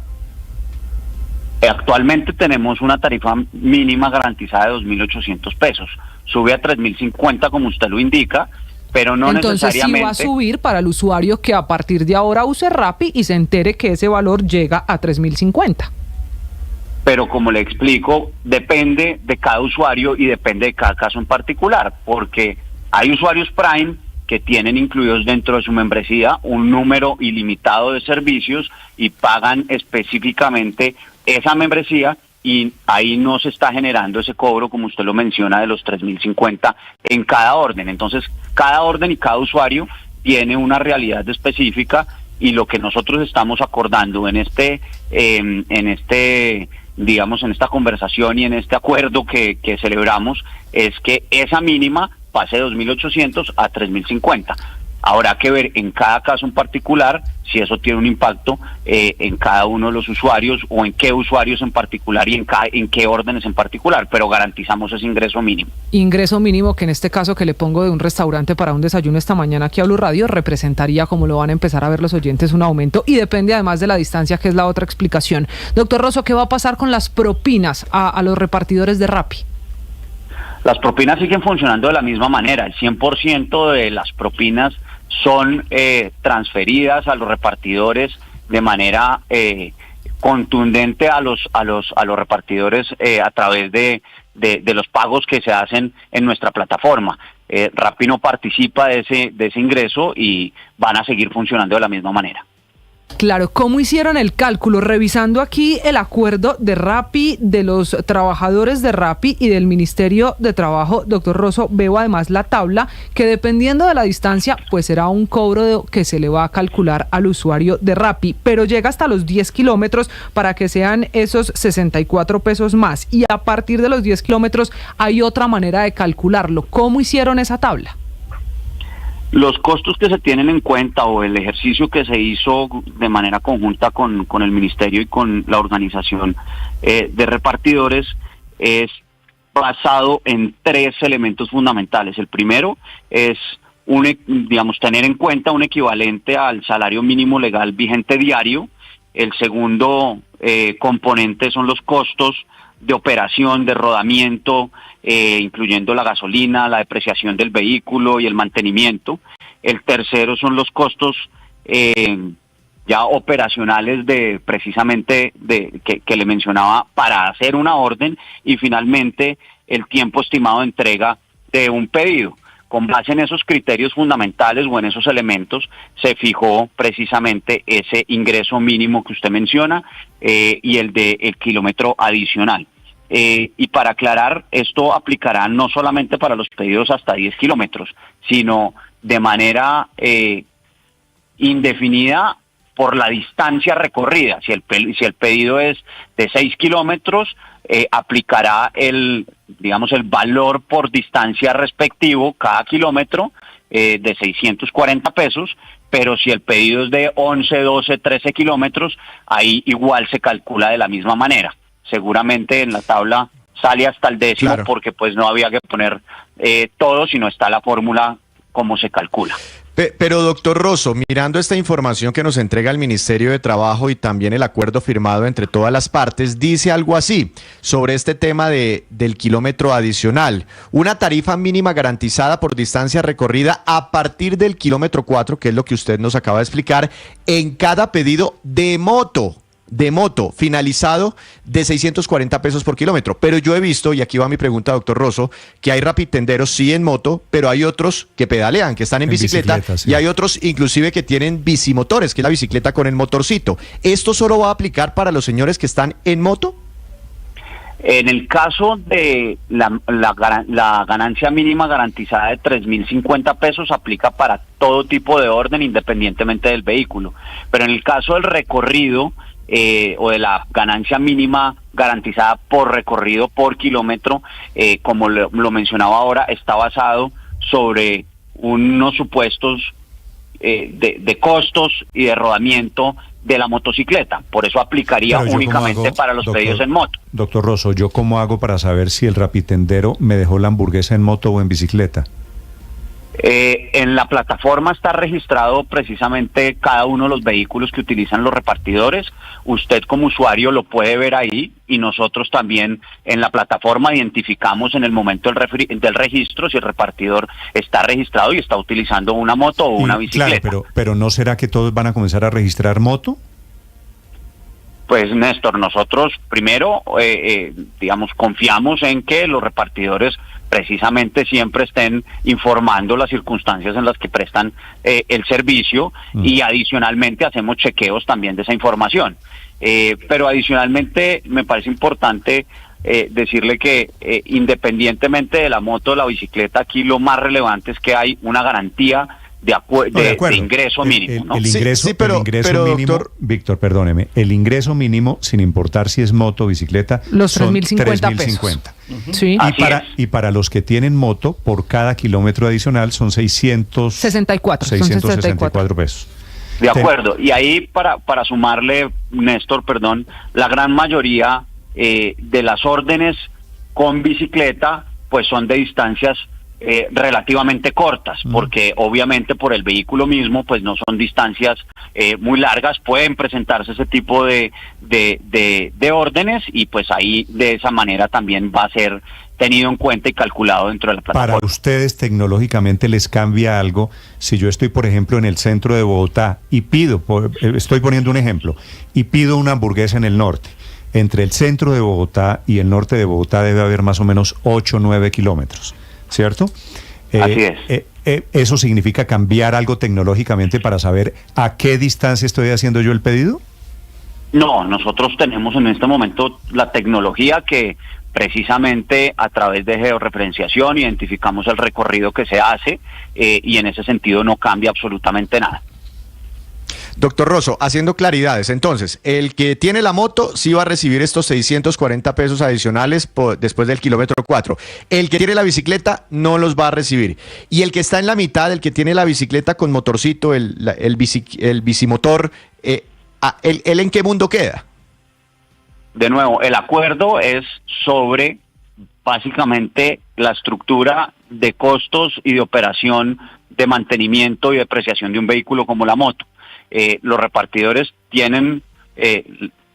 Actualmente tenemos una tarifa mínima garantizada de 2.800 pesos. Sube a 3.050 como usted lo indica, pero no entonces necesariamente... Entonces sí va a subir para el usuario que a partir de ahora use Rappi y se entere que ese valor llega a 3.050. Pero como le explico, depende de cada usuario y depende de cada caso en particular, porque hay usuarios Prime que tienen incluidos dentro de su membresía un número ilimitado de servicios y pagan específicamente esa membresía, y ahí no se está generando ese cobro, como usted lo menciona, de los 3.050 en cada orden. Entonces, cada orden y cada usuario tiene una realidad específica, y lo que nosotros estamos acordando en digamos, en esta conversación y en este acuerdo que celebramos, es que esa mínima pase de 2.800 a 3.050. Habrá que ver en cada caso en particular si eso tiene un impacto en cada uno de los usuarios, o en qué usuarios en particular y en qué órdenes en particular, pero garantizamos ese ingreso mínimo. Ingreso mínimo que en este caso que le pongo de un restaurante para un desayuno esta mañana aquí a Blue Radio representaría, como lo van a empezar a ver los oyentes, un aumento, y depende además de la distancia, que es la otra explicación. Doctor Rosso, ¿qué va a pasar con las propinas a los repartidores de Rappi? Las propinas siguen funcionando de la misma manera. El 100% de las propinas son transferidas a los repartidores de manera contundente a los repartidores a través de los pagos que se hacen en nuestra plataforma. Rappi no participa de ese ingreso y van a seguir funcionando de la misma manera. Claro, ¿cómo hicieron el cálculo? Revisando aquí el acuerdo de Rappi, de los trabajadores de Rappi y del Ministerio de Trabajo, doctor Rosso, veo además la tabla que, dependiendo de la distancia, pues será un cobro que se le va a calcular al usuario de Rappi, pero llega hasta los 10 kilómetros para que sean esos 64 pesos más, y a partir de los 10 kilómetros hay otra manera de calcularlo. ¿Cómo hicieron esa tabla? Los costos que se tienen en cuenta, o el ejercicio que se hizo de manera conjunta con el Ministerio y con la organización de repartidores, es basado en 3 elementos fundamentales. El primero es tener en cuenta un equivalente al salario mínimo legal vigente diario. El segundo componente son los costos de operación, de rodamiento, incluyendo la gasolina, la depreciación del vehículo y el mantenimiento. El tercero son los costos ya operacionales precisamente que le mencionaba para hacer una orden, y finalmente el tiempo estimado de entrega de un pedido. Con base en esos criterios fundamentales, o en esos elementos, se fijó precisamente ese ingreso mínimo que usted menciona y el del kilómetro adicional. Y para aclarar, esto aplicará no solamente para los pedidos hasta 10 kilómetros, sino de manera indefinida por la distancia recorrida. Si el pedido es de 6 kilómetros, aplicará el valor por distancia respectivo cada kilómetro de 640 pesos, pero si el pedido es de 11, 12, 13 kilómetros, ahí igual se calcula de la misma manera. Seguramente en la tabla sale hasta el décimo, claro, porque pues no había que poner todo, sino está la fórmula como se calcula. Pero doctor Rosso, mirando esta información que nos entrega el Ministerio de Trabajo y también el acuerdo firmado entre todas las partes, dice algo así sobre este tema del kilómetro adicional: una tarifa mínima garantizada por distancia recorrida a partir del kilómetro 4, que es lo que usted nos acaba de explicar, en cada pedido de moto finalizado, de 640 pesos por kilómetro. Pero yo he visto, y aquí va mi pregunta, doctor Rosso, que hay rapitenderos sí en moto, pero hay otros que pedalean, que están en bicicleta, sí. Y hay otros inclusive que tienen bicimotores, que es la bicicleta con el motorcito. ¿Esto solo va a aplicar para los señores que están en moto? En el caso de la ganancia mínima garantizada de 3.050 pesos, aplica para todo tipo de orden, independientemente del vehículo. Pero en el caso del recorrido, o de la ganancia mínima garantizada por recorrido por kilómetro, como lo mencionaba ahora, está basado sobre unos supuestos de costos y de rodamiento de la motocicleta. Por eso aplicaría únicamente para los pedidos en moto. Doctor Rosso, ¿yo cómo hago para saber si el rapitendero me dejó la hamburguesa en moto o en bicicleta? En la plataforma está registrado precisamente cada uno de los vehículos que utilizan los repartidores. Usted como usuario lo puede ver ahí, y nosotros también en la plataforma identificamos en el momento del registro si el repartidor está registrado y está utilizando una moto o una bicicleta. Claro, pero ¿no será que todos van a comenzar a registrar moto? Pues Néstor, nosotros primero, confiamos en que los repartidores precisamente siempre estén informando las circunstancias en las que prestan el servicio, y adicionalmente hacemos chequeos también de esa información. Pero adicionalmente me parece importante decirle que independientemente de la moto o la bicicleta, aquí lo más relevante es que hay una garantía de ingreso mínimo, ¿no? El ingreso mínimo, doctor, Víctor, perdóneme, el ingreso mínimo, sin importar si es moto o bicicleta, los son 3.050 pesos. Sí. Y para los que tienen moto, por cada kilómetro adicional son 664 pesos. De acuerdo, y ahí para sumarle, Néstor, la gran mayoría de las órdenes con bicicleta pues son de distancias relativamente cortas, porque obviamente por el vehículo mismo pues no son distancias muy largas, pueden presentarse ese tipo de órdenes, y pues ahí de esa manera también va a ser tenido en cuenta y calculado dentro de la plataforma. Para ustedes tecnológicamente les cambia algo si yo estoy, por ejemplo, en el centro de Bogotá y pido, estoy poniendo un ejemplo, y pido una hamburguesa en el norte. Entre el centro de Bogotá y el norte de Bogotá debe haber más o menos 8 o 9 kilómetros, ¿cierto? Así es. ¿Eso significa cambiar algo tecnológicamente para saber a qué distancia estoy haciendo yo el pedido? No, nosotros tenemos en este momento la tecnología que precisamente a través de georreferenciación identificamos el recorrido que se hace, y en ese sentido no cambia absolutamente nada. Doctor Rosso, haciendo claridades, entonces, el que tiene la moto sí va a recibir estos 640 pesos adicionales después del kilómetro 4. El que tiene la bicicleta no los va a recibir. Y el que está en la mitad, el que tiene la bicicleta con motorcito, el bicimotor, ¿él en qué mundo queda? De nuevo, el acuerdo es sobre básicamente la estructura de costos y de operación, de mantenimiento y depreciación de un vehículo como la moto. Los repartidores tienen,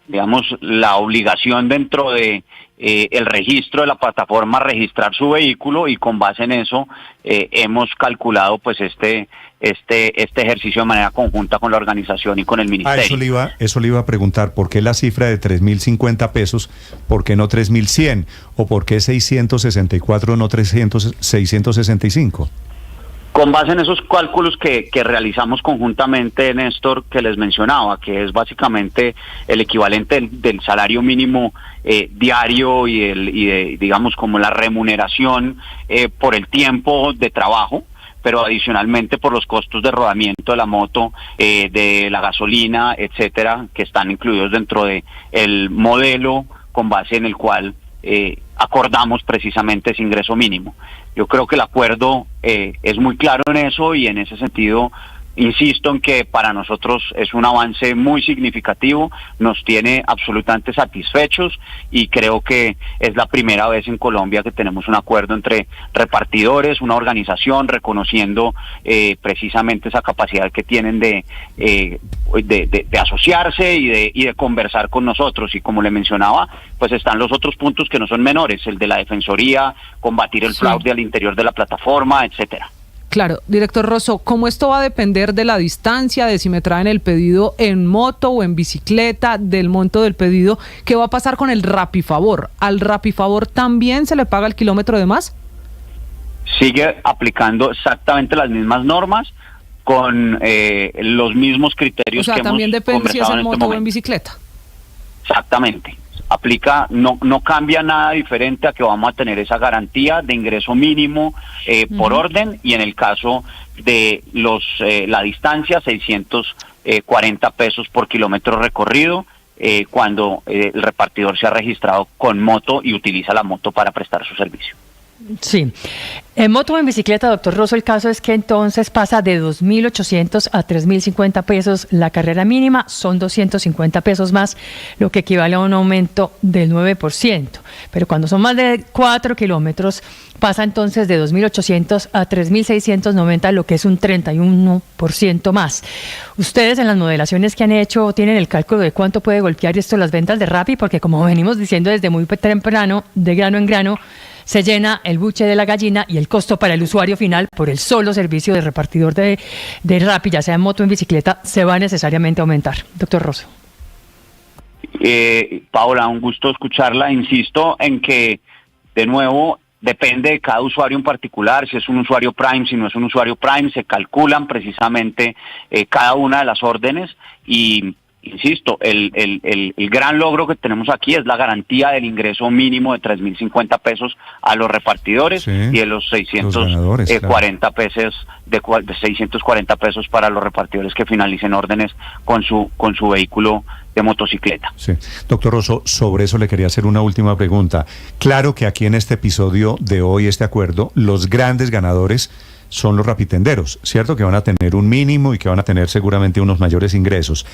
la obligación dentro de el registro de la plataforma registrar su vehículo, y con base en eso hemos calculado pues este ejercicio de manera conjunta con la organización y con el ministerio. Eso le iba a preguntar, ¿por qué la cifra de 3.050 pesos? ¿Por qué no 3.100? ¿O por qué 664 no 665? Con base en esos cálculos que realizamos conjuntamente, Néstor, que les mencionaba, que es básicamente el equivalente del salario mínimo diario y digamos como la remuneración por el tiempo de trabajo, pero adicionalmente por los costos de rodamiento de la moto, de la gasolina, etcétera, que están incluidos dentro de el modelo con base en el cual acordamos precisamente ese ingreso mínimo. Yo creo que el acuerdo es muy claro en eso, y en ese sentido insisto en que para nosotros es un avance muy significativo, nos tiene absolutamente satisfechos, y creo que es la primera vez en Colombia que tenemos un acuerdo entre repartidores, una organización reconociendo precisamente esa capacidad que tienen de asociarse y de conversar con nosotros. Y como le mencionaba, pues están los otros puntos que no son menores, el de la defensoría, combatir el fraude al interior de la plataforma, etcétera. Claro, director Rosso, ¿cómo esto va a depender de la distancia, de si me traen el pedido en moto o en bicicleta, del monto del pedido? ¿Qué va a pasar con el Rapifavor? ¿Al Rapifavor también se le paga el kilómetro de más? Sigue aplicando exactamente las mismas normas, con los mismos criterios. O sea, que también hemos depende si es en moto momento. o en bicicleta. Exactamente. Aplica, no cambia nada diferente a que vamos a tener esa garantía de ingreso mínimo por orden, y en el caso de la distancia, 640 pesos por kilómetro recorrido, cuando el repartidor se ha registrado con moto y utiliza la moto para prestar su servicio. Sí. En moto o en bicicleta, doctor Rosso, el caso es que entonces pasa de 2.800 a 3.050 pesos la carrera mínima, son 250 pesos más, lo que equivale a un aumento del 9%. Pero cuando son más de 4 kilómetros, pasa entonces de 2.800 a 3.690, lo que es un 31% más. Ustedes en las modelaciones que han hecho tienen el cálculo de cuánto puede golpear esto las ventas de Rappi, porque como venimos diciendo desde muy temprano, de grano en grano, se llena el buche de la gallina y el costo para el usuario final por el solo servicio de repartidor de Rappi, ya sea en moto o en bicicleta, se va necesariamente a aumentar. Doctor Rosso. Paola, un gusto escucharla. Insisto en que, de nuevo, depende de cada usuario en particular, si es un usuario Prime, si no es un usuario Prime, se calculan precisamente cada una de las órdenes y... Insisto, el gran logro que tenemos aquí es la garantía del ingreso mínimo de 3.050 pesos a los repartidores, sí, y de los 640 pesos de 640 pesos para los repartidores que finalicen órdenes con su vehículo de motocicleta. Sí. Doctor Rosso, sobre eso le quería hacer una última pregunta. Claro que aquí en este episodio de hoy, este acuerdo, los grandes ganadores son los rapitenderos, ¿cierto? Que van a tener un mínimo y que van a tener seguramente unos mayores ingresos.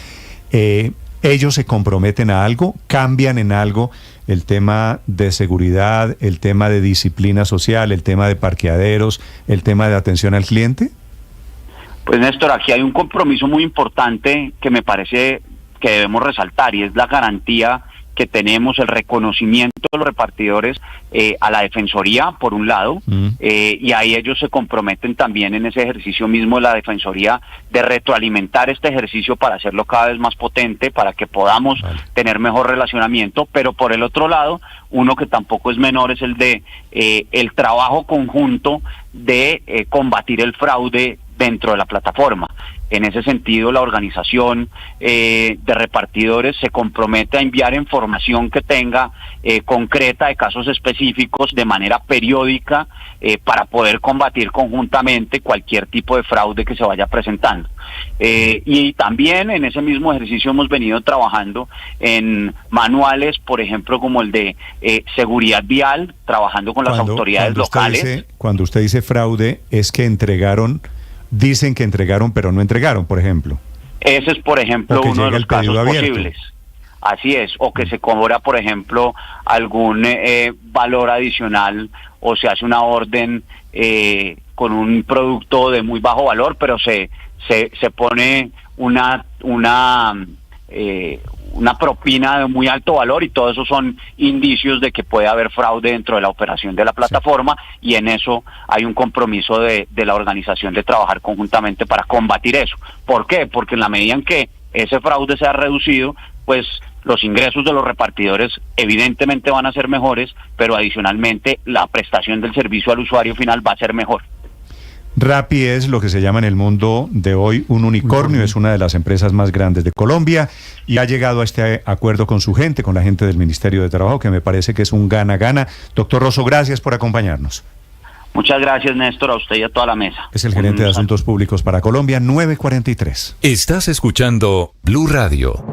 ¿Ellos se comprometen a algo? ¿Cambian en algo el tema de seguridad, el tema de disciplina social, el tema de parqueaderos, el tema de atención al cliente? Pues Néstor, aquí hay un compromiso muy importante que me parece que debemos resaltar y es la garantía que tenemos, el reconocimiento de los repartidores a la Defensoría, por un lado, y ahí ellos se comprometen también en ese ejercicio mismo de la Defensoría de retroalimentar este ejercicio para hacerlo cada vez más potente, para que podamos tener mejor relacionamiento, pero por el otro lado, uno que tampoco es menor es el de el trabajo conjunto de combatir el fraude dentro de la plataforma. En ese sentido, la organización de repartidores se compromete a enviar información que tenga concreta de casos específicos de manera periódica para poder combatir conjuntamente cualquier tipo de fraude que se vaya presentando. Y también en ese mismo ejercicio hemos venido trabajando en manuales, por ejemplo, como el de seguridad vial, trabajando con las autoridades locales. Cuando usted dice fraude, es que dicen que entregaron, pero no entregaron, por ejemplo. Ese es, por ejemplo, uno de los casos posibles. Así es, o que se cobra, por ejemplo, algún valor adicional o se hace una orden con un producto de muy bajo valor, pero se pone una propina de muy alto valor y todo eso son indicios de que puede haber fraude dentro de la operación de la plataforma, sí, y en eso hay un compromiso de la organización de trabajar conjuntamente para combatir eso. ¿Por qué? Porque en la medida en que ese fraude sea reducido, pues los ingresos de los repartidores evidentemente van a ser mejores, pero adicionalmente la prestación del servicio al usuario final va a ser mejor. Rappi es lo que se llama en el mundo de hoy un unicornio, es una de las empresas más grandes de Colombia y ha llegado a este acuerdo con su gente, con la gente del Ministerio de Trabajo, que me parece que es un gana-gana. Doctor Rosso, gracias por acompañarnos. Muchas gracias, Néstor, a usted y a toda la mesa. Es el gerente de Asuntos Públicos para Colombia, 943. Estás escuchando Blue Radio.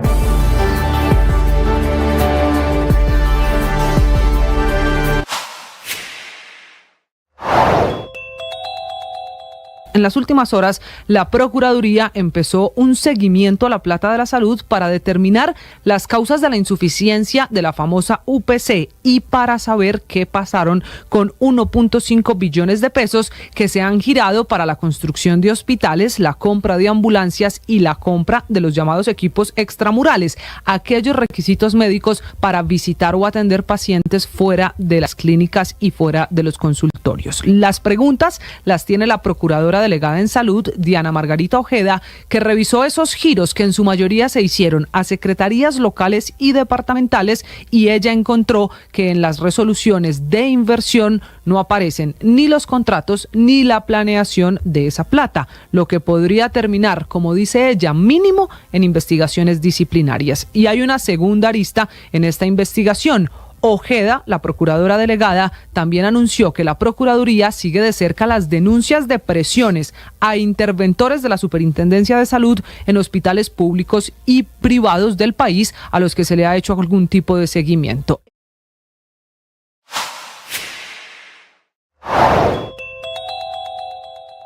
En las últimas horas, la Procuraduría empezó un seguimiento a la plata de la salud para determinar las causas de la insuficiencia de la famosa UPC y para saber qué pasaron con 1.5 billones de pesos que se han girado para la construcción de hospitales, la compra de ambulancias y la compra de los llamados equipos extramurales, aquellos requisitos médicos para visitar o atender pacientes fuera de las clínicas y fuera de los consultorios. Las preguntas las tiene la Procuradora Delegada en Salud, Diana Margarita Ojeda, que revisó esos giros que en su mayoría se hicieron a secretarías locales y departamentales y ella encontró que en las resoluciones de inversión no aparecen ni los contratos ni la planeación de esa plata, lo que podría terminar, como dice ella, mínimo en investigaciones disciplinarias. Y hay una segunda arista en esta investigación. Ojeda, la procuradora delegada, también anunció que la Procuraduría sigue de cerca las denuncias de presiones a interventores de la Superintendencia de Salud en hospitales públicos y privados del país a los que se le ha hecho algún tipo de seguimiento.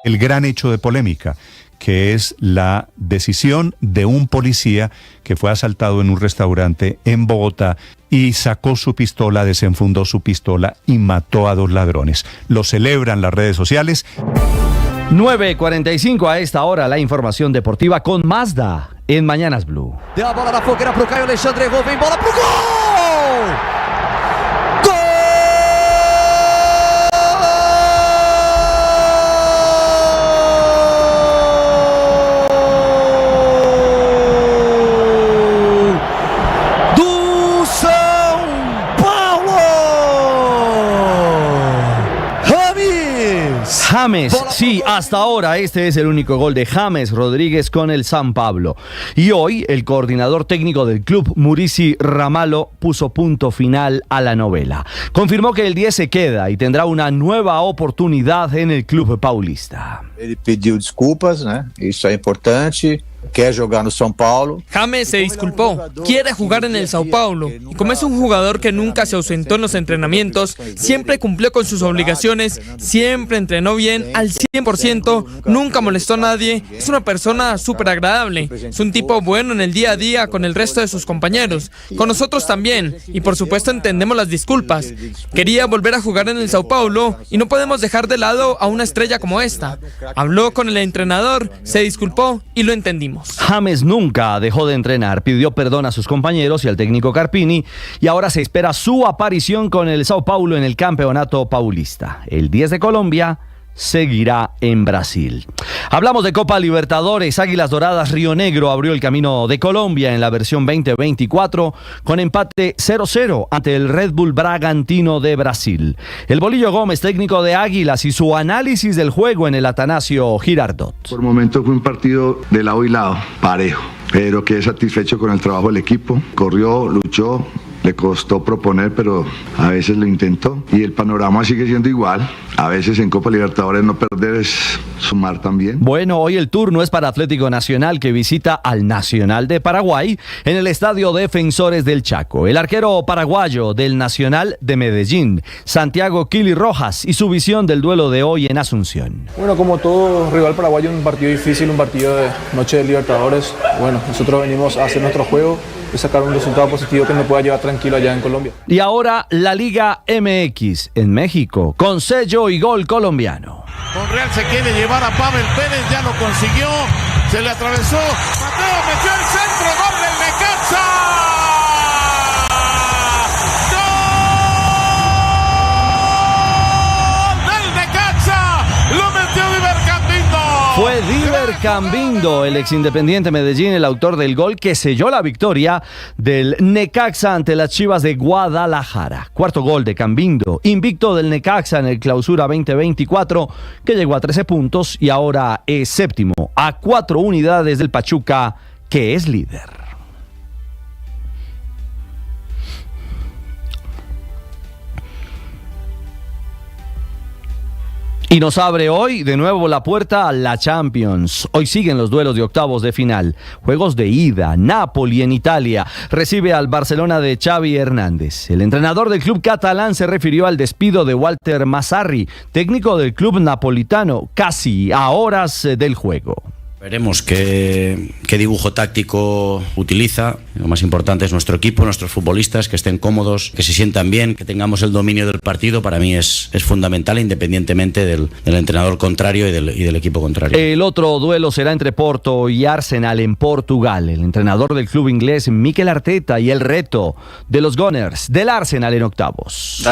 El gran hecho de polémica, que es la decisión de un policía que fue asaltado en un restaurante en Bogotá y sacó su pistola, desenfundó su pistola y mató a 2 ladrones. Lo celebran las redes sociales. 9:45 a esta hora, la información deportiva con Mazda en Mañanas Blue. Deu a bola na fogueira pro Caio Alexandre, gol, vem bola pro gol! James, sí, hasta ahora este es el único gol de James Rodríguez con el San Pablo. Y hoy el coordinador técnico del club, Muricy Ramalho, puso punto final a la novela. Confirmó que el 10 se queda y tendrá una nueva oportunidad en el club paulista. Ele pediu desculpas, né? Isso é importante. Quer jugar no São Paulo. James se disculpó, quiere jugar en el Sao Paulo y como es un jugador que nunca se ausentó en los entrenamientos, siempre cumplió con sus obligaciones, siempre entrenó bien al 100%, nunca molestó a nadie, es una persona súper agradable, es un tipo bueno en el día a día con el resto de sus compañeros, con nosotros también y por supuesto entendemos las disculpas. Quería volver a jugar en el Sao Paulo y no podemos dejar de lado a una estrella como esta. Habló con el entrenador, se disculpó y lo entendimos. James nunca dejó de entrenar, pidió perdón a sus compañeros y al técnico Carpini y ahora se espera su aparición con el Sao Paulo en el campeonato paulista. El 10 de Colombia seguirá en Brasil. Hablamos de Copa Libertadores. Águilas Doradas Río Negro abrió el camino de Colombia en la versión 2024 con empate 0-0 ante el Red Bull Bragantino de Brasil. El Bolillo Gómez, técnico de Águilas, y su análisis del juego en el Atanasio Girardot. Por momentos fue un partido de lado y lado, parejo, pero quedé satisfecho con el trabajo del equipo. Corrió, luchó. Le costó proponer, pero a veces lo intentó. Y el panorama sigue siendo igual. A veces en Copa Libertadores no perder es sumar también. Bueno, hoy el turno es para Atlético Nacional, que visita al Nacional de Paraguay en el Estadio Defensores del Chaco. El arquero paraguayo del Nacional de Medellín, Santiago Kili Rojas, y su visión del duelo de hoy en Asunción. Bueno, como todo rival paraguayo, un partido difícil, un partido de noche de Libertadores. Bueno, nosotros venimos a hacer nuestro juego y sacar un resultado positivo que nos pueda llevar tranquilo allá en Colombia. Y ahora la Liga MX en México, con sello y gol colombiano. Monreal se quiere llevar a Pavel Pérez, ya lo consiguió, se le atravesó, Mateo metió el centro, gol del Necaxa. Fue Diver Cambindo, el ex Independiente Medellín, el autor del gol que selló la victoria del Necaxa ante las Chivas de Guadalajara. Cuarto gol de Cambindo, invicto del Necaxa en el Clausura 2024, que llegó a 13 puntos y ahora es séptimo, a 4 unidades del Pachuca, que es líder. Y nos abre hoy de nuevo la puerta a la Champions. Hoy siguen los duelos de octavos de final. Juegos de ida. Napoli en Italia recibe al Barcelona de Xavi Hernández. El entrenador del club catalán se refirió al despido de Walter Mazzarri, técnico del club napolitano, casi a horas del juego. Veremos qué dibujo táctico utiliza. Lo más importante es nuestro equipo, nuestros futbolistas, que estén cómodos, que se sientan bien, que tengamos el dominio del partido. Para mí es fundamental, independientemente del entrenador contrario y del equipo contrario. El otro duelo será entre Porto y Arsenal en Portugal. El entrenador del club inglés, Mikel Arteta, y el reto de los Gunners del Arsenal en octavos.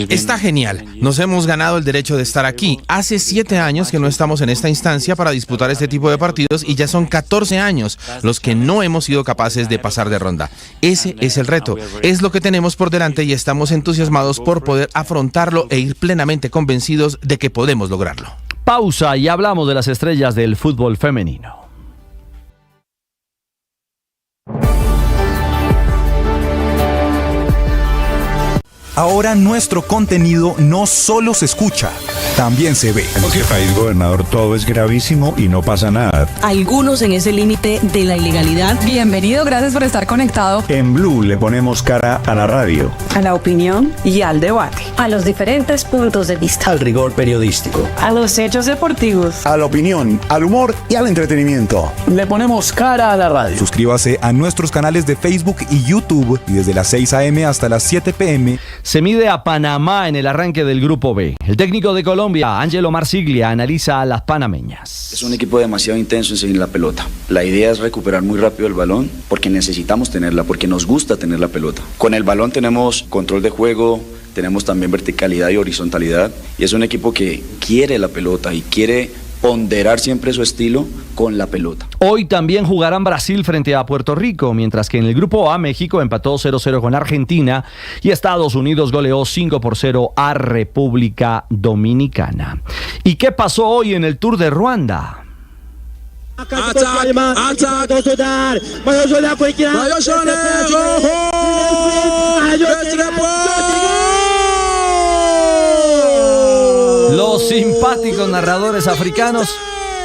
Está genial. Nos hemos ganado el derecho de estar aquí. Hace 7 años que no estamos en esta instancia para disputar este tipo de partidos y ya son 14 años los que no hemos sido capaces de pasar de ronda. Ese es el reto, es lo que tenemos por delante y estamos entusiasmados por poder afrontarlo e ir plenamente convencidos de que podemos lograrlo. Pausa y hablamos de las estrellas del fútbol femenino. Ahora nuestro contenido no solo se escucha, también se ve. En este país, gobernador, todo es gravísimo y no pasa nada. Algunos en ese límite de la ilegalidad. Bienvenido, gracias por estar conectado. En Blue le ponemos cara a la radio, a la opinión y al debate. A los diferentes puntos de vista. Al rigor periodístico. A los hechos deportivos. A la opinión, al humor y al entretenimiento. Le ponemos cara a la radio. Suscríbase a nuestros canales de Facebook y YouTube y desde las 6 a.m. hasta las 7 p.m. Se mide a Panamá en el arranque del Grupo B. El técnico de Colombia, Ángelo Marsiglia, analiza a las panameñas. Es un equipo demasiado intenso en seguir la pelota. La idea es recuperar muy rápido el balón porque necesitamos tenerla, porque nos gusta tener la pelota. Con el balón tenemos control de juego, tenemos también verticalidad y horizontalidad y es un equipo que quiere la pelota y quiere ponderar siempre su estilo con la pelota. Hoy también jugarán Brasil frente a Puerto Rico, mientras que en el Grupo A México empató 0-0 con Argentina y Estados Unidos goleó 5-0 a República Dominicana. ¿Y qué pasó hoy en el Tour de Ruanda? Los simpáticos narradores africanos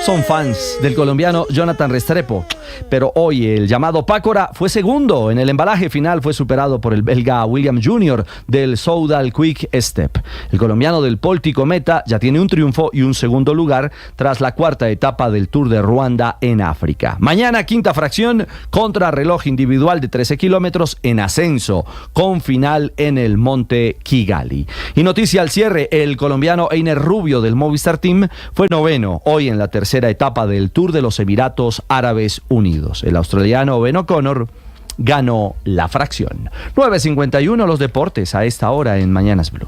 son fans del colombiano Jonathan Restrepo, pero hoy el llamado Pácora fue segundo. En el embalaje final fue superado por el belga William Jr. del Soudal Quick Step. El colombiano del Póltico Meta ya tiene un triunfo y un segundo lugar tras la cuarta etapa del Tour de Ruanda en África. Mañana quinta fracción, contrarreloj individual de 13 kilómetros en ascenso, con final en el Monte Kigali. Y noticia al cierre, el colombiano Einer Rubio del Movistar Team fue noveno hoy en la tercera etapa del Tour de los Emiratos Árabes Unidos. El australiano Ben O'Connor ganó la fracción. 9:51 los deportes a esta hora en Mañanas Blue.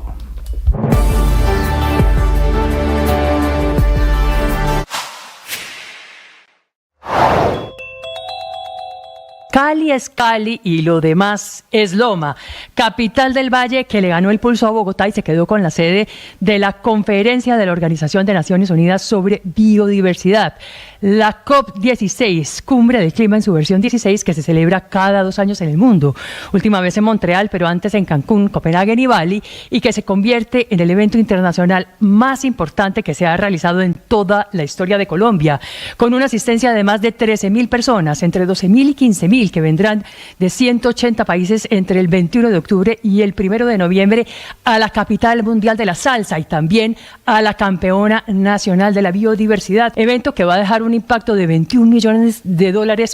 Cali es Cali y lo demás es Loma, capital del Valle que le ganó el pulso a Bogotá y se quedó con la sede de la Conferencia de la Organización de Naciones Unidas sobre Biodiversidad, la COP16, Cumbre del Clima en su versión 16, que se celebra cada 2 años en el mundo, última vez en Montreal, pero antes en Cancún, Copenhague y Bali, y que se convierte en el evento internacional más importante que se ha realizado en toda la historia de Colombia, con una asistencia de más de 13.000 personas, entre 12.000 y 15.000, que vendrán de 180 países entre el 21 de octubre y el 1 de noviembre a la capital mundial de la salsa y también a la campeona nacional de la biodiversidad, evento que va a dejar un impacto de $21 millones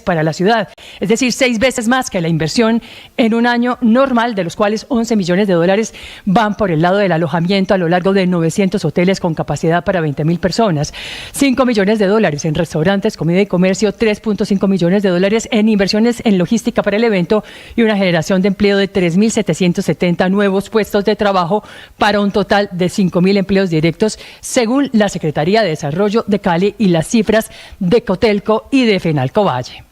para la ciudad, es decir, 6 veces más que la inversión en un año normal, de los cuales $11 millones van por el lado del alojamiento a lo largo de 900 hoteles con capacidad para 20.000 personas, $5 millones en restaurantes, comida y comercio, $3.5 millones en inversiones en logística para el evento y una generación de empleo de 3.770 nuevos puestos de trabajo para un total de 5.000 empleos directos, según la Secretaría de Desarrollo de Cali y las cifras de Cotelco y de Fenalco Valle.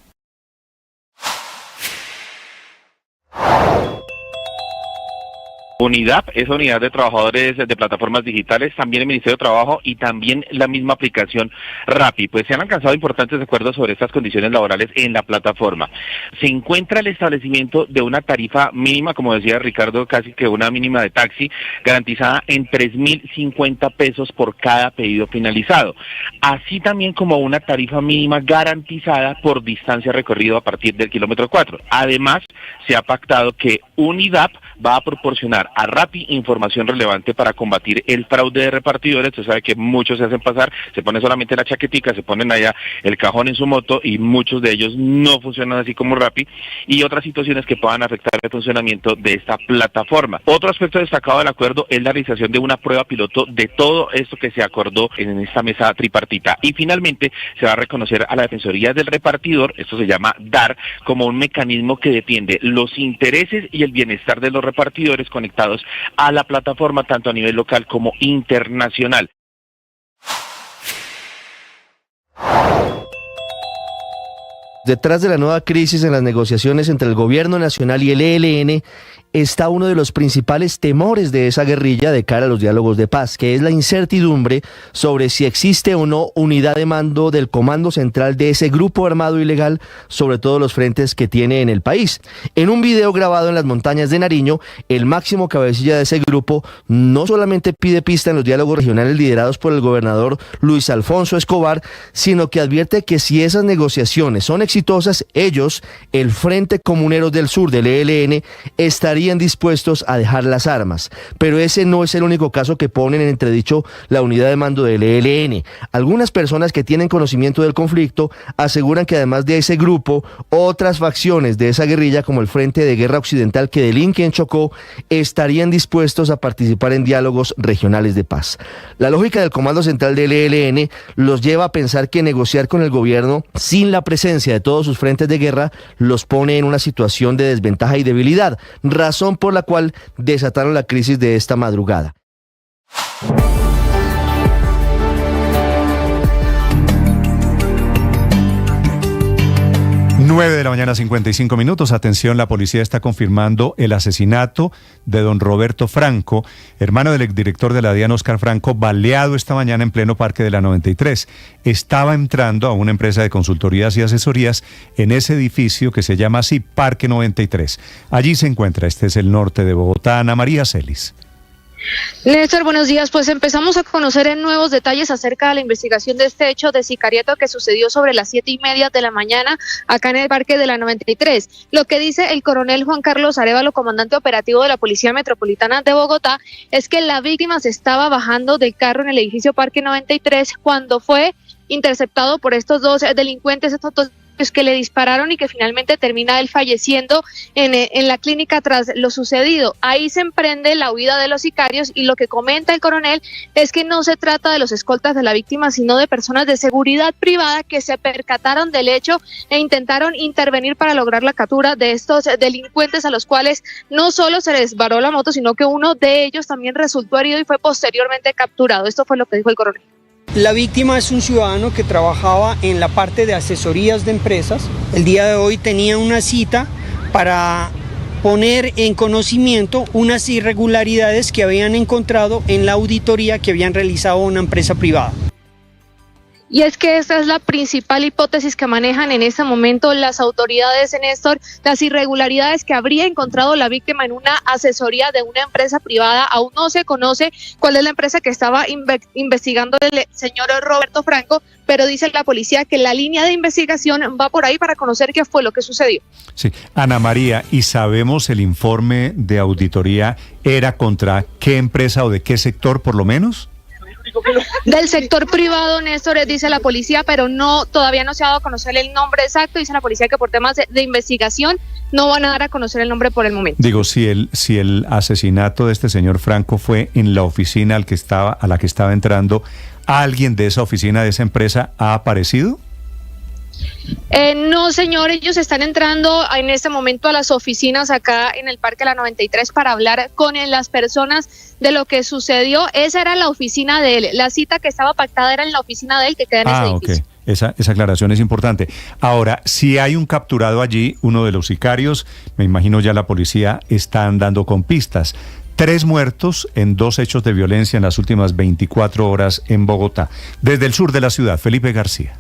UNIDAP es Unidad de Trabajadores de Plataformas Digitales, también el Ministerio de Trabajo y también la misma aplicación Rappi. Pues se han alcanzado importantes acuerdos sobre estas condiciones laborales en la plataforma. Se encuentra el establecimiento de una tarifa mínima, como decía Ricardo, casi que una mínima de taxi, garantizada en 3.050 pesos por cada pedido finalizado. Así también como una tarifa mínima garantizada por distancia recorrida a partir del kilómetro 4. Además, se ha pactado que UNIDAP va a proporcionar a Rappi información relevante para combatir el fraude de repartidores. Usted sabe que muchos se hacen pasar, se ponen solamente la chaquetica, se ponen allá el cajón en su moto y muchos de ellos no funcionan así como Rappi, y otras situaciones que puedan afectar el funcionamiento de esta plataforma. Otro aspecto destacado del acuerdo es la realización de una prueba piloto de todo esto que se acordó en esta mesa tripartita. Y finalmente se va a reconocer a la Defensoría del Repartidor, esto se llama DAR, como un mecanismo que defiende los intereses y el bienestar de los repartidores conectados a la plataforma tanto a nivel local como internacional. Detrás de la nueva crisis en las negociaciones entre el gobierno nacional y el ELN está uno de los principales temores de esa guerrilla de cara a los diálogos de paz, que es la incertidumbre sobre si existe o no unidad de mando del comando central de ese grupo armado ilegal sobre todos los frentes que tiene en el país. En un video grabado en las montañas de Nariño, el máximo cabecilla de ese grupo no solamente pide pista en los diálogos regionales liderados por el gobernador Luis Alfonso Escobar, sino que advierte que si esas negociaciones son exitosas, ellos, el Frente Comuneros del Sur del ELN, estarían dispuestos a dejar las armas. Pero ese no es el único caso que ponen en entredicho la unidad de mando del ELN. Algunas personas que tienen conocimiento del conflicto aseguran que además de ese grupo, otras facciones de esa guerrilla, como el Frente de Guerra Occidental que delinque en Chocó, estarían dispuestos a participar en diálogos regionales de paz. La lógica del Comando Central del ELN los lleva a pensar que negociar con el gobierno sin la presencia de todos sus frentes de guerra los pone en una situación de desventaja y debilidad, razón por la cual desataron la crisis de esta madrugada. 9 de la mañana, 55 minutos. Atención, la policía está confirmando el asesinato de don Roberto Franco, hermano del exdirector de la DIAN, Óscar Franco, baleado esta mañana en pleno Parque de la 93. Estaba entrando a una empresa de consultorías y asesorías en ese edificio que se llama así Parque 93. Allí se encuentra, este es el norte de Bogotá, Ana María Celis. Néstor, buenos días. Pues empezamos a conocer nuevos detalles acerca de la investigación de este hecho de sicariato que sucedió sobre las 7:30 de la mañana acá en el Parque de la 93. Lo que dice el coronel Juan Carlos Arévalo, comandante operativo de la Policía Metropolitana de Bogotá, es que la víctima se estaba bajando del carro en el edificio Parque 93 cuando fue interceptado por estos dos delincuentes, estos dos que le dispararon y que finalmente termina él falleciendo en la clínica tras lo sucedido. Ahí se emprende la huida de los sicarios y lo que comenta el coronel es que no se trata de los escoltas de la víctima, sino de personas de seguridad privada que se percataron del hecho e intentaron intervenir para lograr la captura de estos delincuentes, a los cuales no solo se les varó la moto, sino que uno de ellos también resultó herido y fue posteriormente capturado. Esto fue lo que dijo el coronel. La víctima es un ciudadano que trabajaba en la parte de asesorías de empresas. El día de hoy tenía una cita para poner en conocimiento unas irregularidades que habían encontrado en la auditoría que habían realizado una empresa privada. Y es que esta es la principal hipótesis que manejan en este momento las autoridades, Néstor, las irregularidades que habría encontrado la víctima en una asesoría de una empresa privada. Aún no se conoce cuál es la empresa que estaba investigando el señor Roberto Franco, pero dice la policía que la línea de investigación va por ahí para conocer qué fue lo que sucedió. Sí, Ana María, ¿y sabemos el informe de auditoría era contra qué empresa o de qué sector por lo menos? Del sector privado, Néstor, dice la policía, pero todavía no se ha dado a conocer el nombre exacto. Dice la policía que por temas de investigación no van a dar a conocer el nombre por el momento. Digo, si el asesinato de este señor Franco fue en la oficina a la que estaba entrando, ¿alguien de esa oficina, de esa empresa, ha aparecido? No, señor, ellos están entrando en este momento a las oficinas acá en el Parque La 93 para hablar con las personas de lo que sucedió. Esa era la oficina de él, la cita que estaba pactada era en la oficina de él que queda en ese edificio. Okay. Esa aclaración es importante. Ahora, si hay un capturado allí, uno de los sicarios, me imagino ya la policía está andando con pistas. 3 muertos en 2 hechos de violencia en las últimas 24 horas en Bogotá. Desde el sur de la ciudad, Felipe García.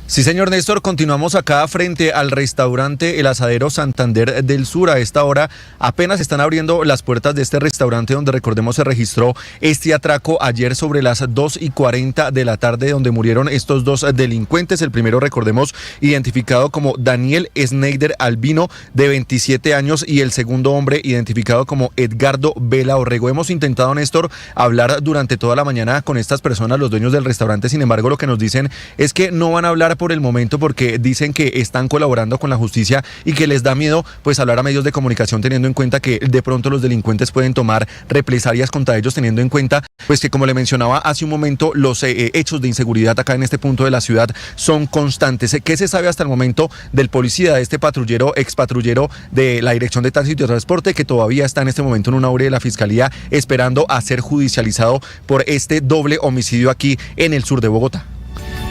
Sí, señor Néstor, continuamos acá frente al restaurante El Asadero Santander del Sur. A esta hora apenas están abriendo las puertas de este restaurante donde, recordemos, se registró este atraco ayer sobre las 2:40 de la tarde, donde murieron estos 2 delincuentes. El primero, recordemos, identificado como Daniel Schneider Albino, de 27 años, y el segundo hombre identificado como Edgardo Vela Orrego. Hemos intentado, Néstor, hablar durante toda la mañana con estas personas, los dueños del restaurante. Sin embargo, lo que nos dicen es que no van a hablar por el momento porque dicen que están colaborando con la justicia y que les da miedo pues hablar a medios de comunicación, teniendo en cuenta que de pronto los delincuentes pueden tomar represalias contra ellos, teniendo en cuenta pues que, como le mencionaba hace un momento, los hechos de inseguridad acá en este punto de la ciudad son constantes. ¿Qué se sabe hasta el momento del policía, de este patrullero, expatrullero de la Dirección de Tránsito y Transporte, que todavía está en este momento en una aure de la Fiscalía esperando a ser judicializado por este doble homicidio aquí en el sur de Bogotá?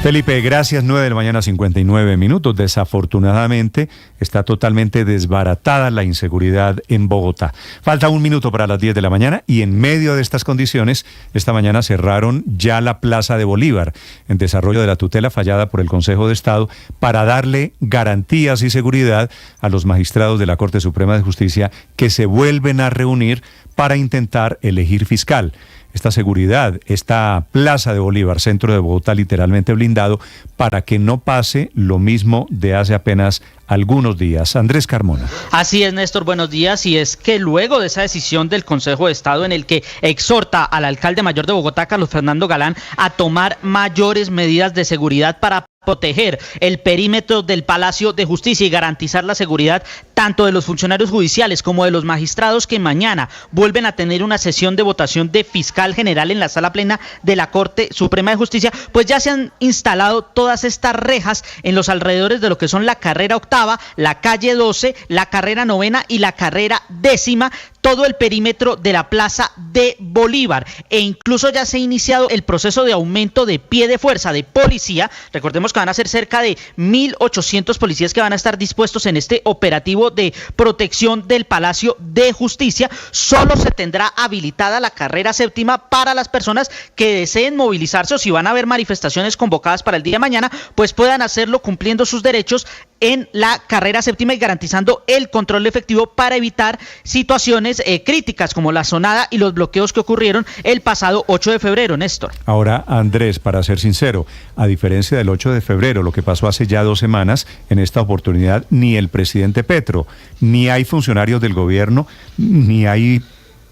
Felipe, gracias. 9:59 a.m. Desafortunadamente está totalmente desbaratada la inseguridad en Bogotá. Falta 1 minuto para las 10 de la mañana y en medio de estas condiciones, esta mañana cerraron ya la Plaza de Bolívar en desarrollo de la tutela fallada por el Consejo de Estado para darle garantías y seguridad a los magistrados de la Corte Suprema de Justicia que se vuelven a reunir para intentar elegir fiscal. Esta seguridad, esta Plaza de Bolívar, centro de Bogotá, literalmente blindado, para que no pase lo mismo de hace apenas algunos días. Andrés Carmona. Así es, Néstor, buenos días. Y es que luego de esa decisión del Consejo de Estado en el que exhorta al alcalde mayor de Bogotá, Carlos Fernando Galán, a tomar mayores medidas de seguridad para proteger el perímetro del Palacio de Justicia y garantizar la seguridad tanto de los funcionarios judiciales como de los magistrados que mañana vuelven a tener una sesión de votación de fiscal general en la sala plena de la Corte Suprema de Justicia, pues ya se han instalado todas estas rejas en los alrededores de lo que son la carrera octava, la calle 12, la carrera novena y la carrera 10ª, todo el perímetro de la Plaza de Bolívar, e incluso ya se ha iniciado el proceso de aumento de pie de fuerza de policía. Recordemos que van a ser cerca de 1.800 policías que van a estar dispuestos en este operativo de protección del Palacio de Justicia. Solo se tendrá habilitada la carrera 7ª para las personas que deseen movilizarse, o si van a haber manifestaciones convocadas para el día de mañana, pues puedan hacerlo cumpliendo sus derechos en la carrera 7ª y garantizando el control efectivo para evitar situaciones críticas como la zonada y los bloqueos que ocurrieron el pasado 8 de febrero, Néstor. Ahora, Andrés, para ser sincero, a diferencia del 8 de febrero, lo que pasó hace ya 2 semanas, en esta oportunidad ni el presidente Petro, ni hay funcionarios del gobierno, ni hay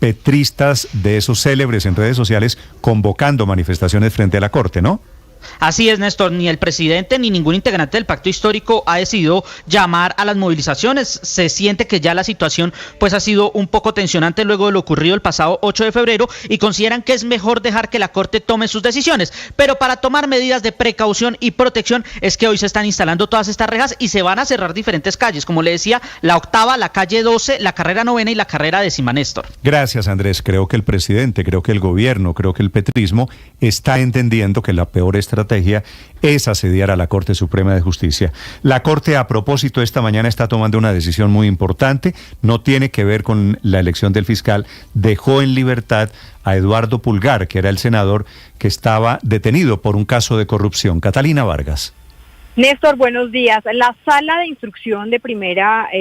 petristas de esos célebres en redes sociales convocando manifestaciones frente a la Corte, ¿no? Así es, Néstor, ni el presidente ni ningún integrante del pacto histórico ha decidido llamar a las movilizaciones. Se siente que ya la situación pues ha sido un poco tensionante luego de lo ocurrido el pasado 8 de febrero y consideran que es mejor dejar que la Corte tome sus decisiones. Pero para tomar medidas de precaución y protección es que hoy se están instalando todas estas rejas y se van a cerrar diferentes calles, como le decía, la octava, la calle 12, la carrera novena y la carrera 10ª, Néstor. Gracias, Andrés. Creo que el presidente, creo que el gobierno, creo que el petrismo está entendiendo que la peor estrategia es asediar a la Corte Suprema de Justicia. La Corte, a propósito, esta mañana está tomando una decisión muy importante, no tiene que ver con la elección del fiscal, dejó en libertad a Eduardo Pulgar, que era el senador que estaba detenido por un caso de corrupción. Catalina Vargas. Néstor, buenos días. La Sala de Instrucción de Primera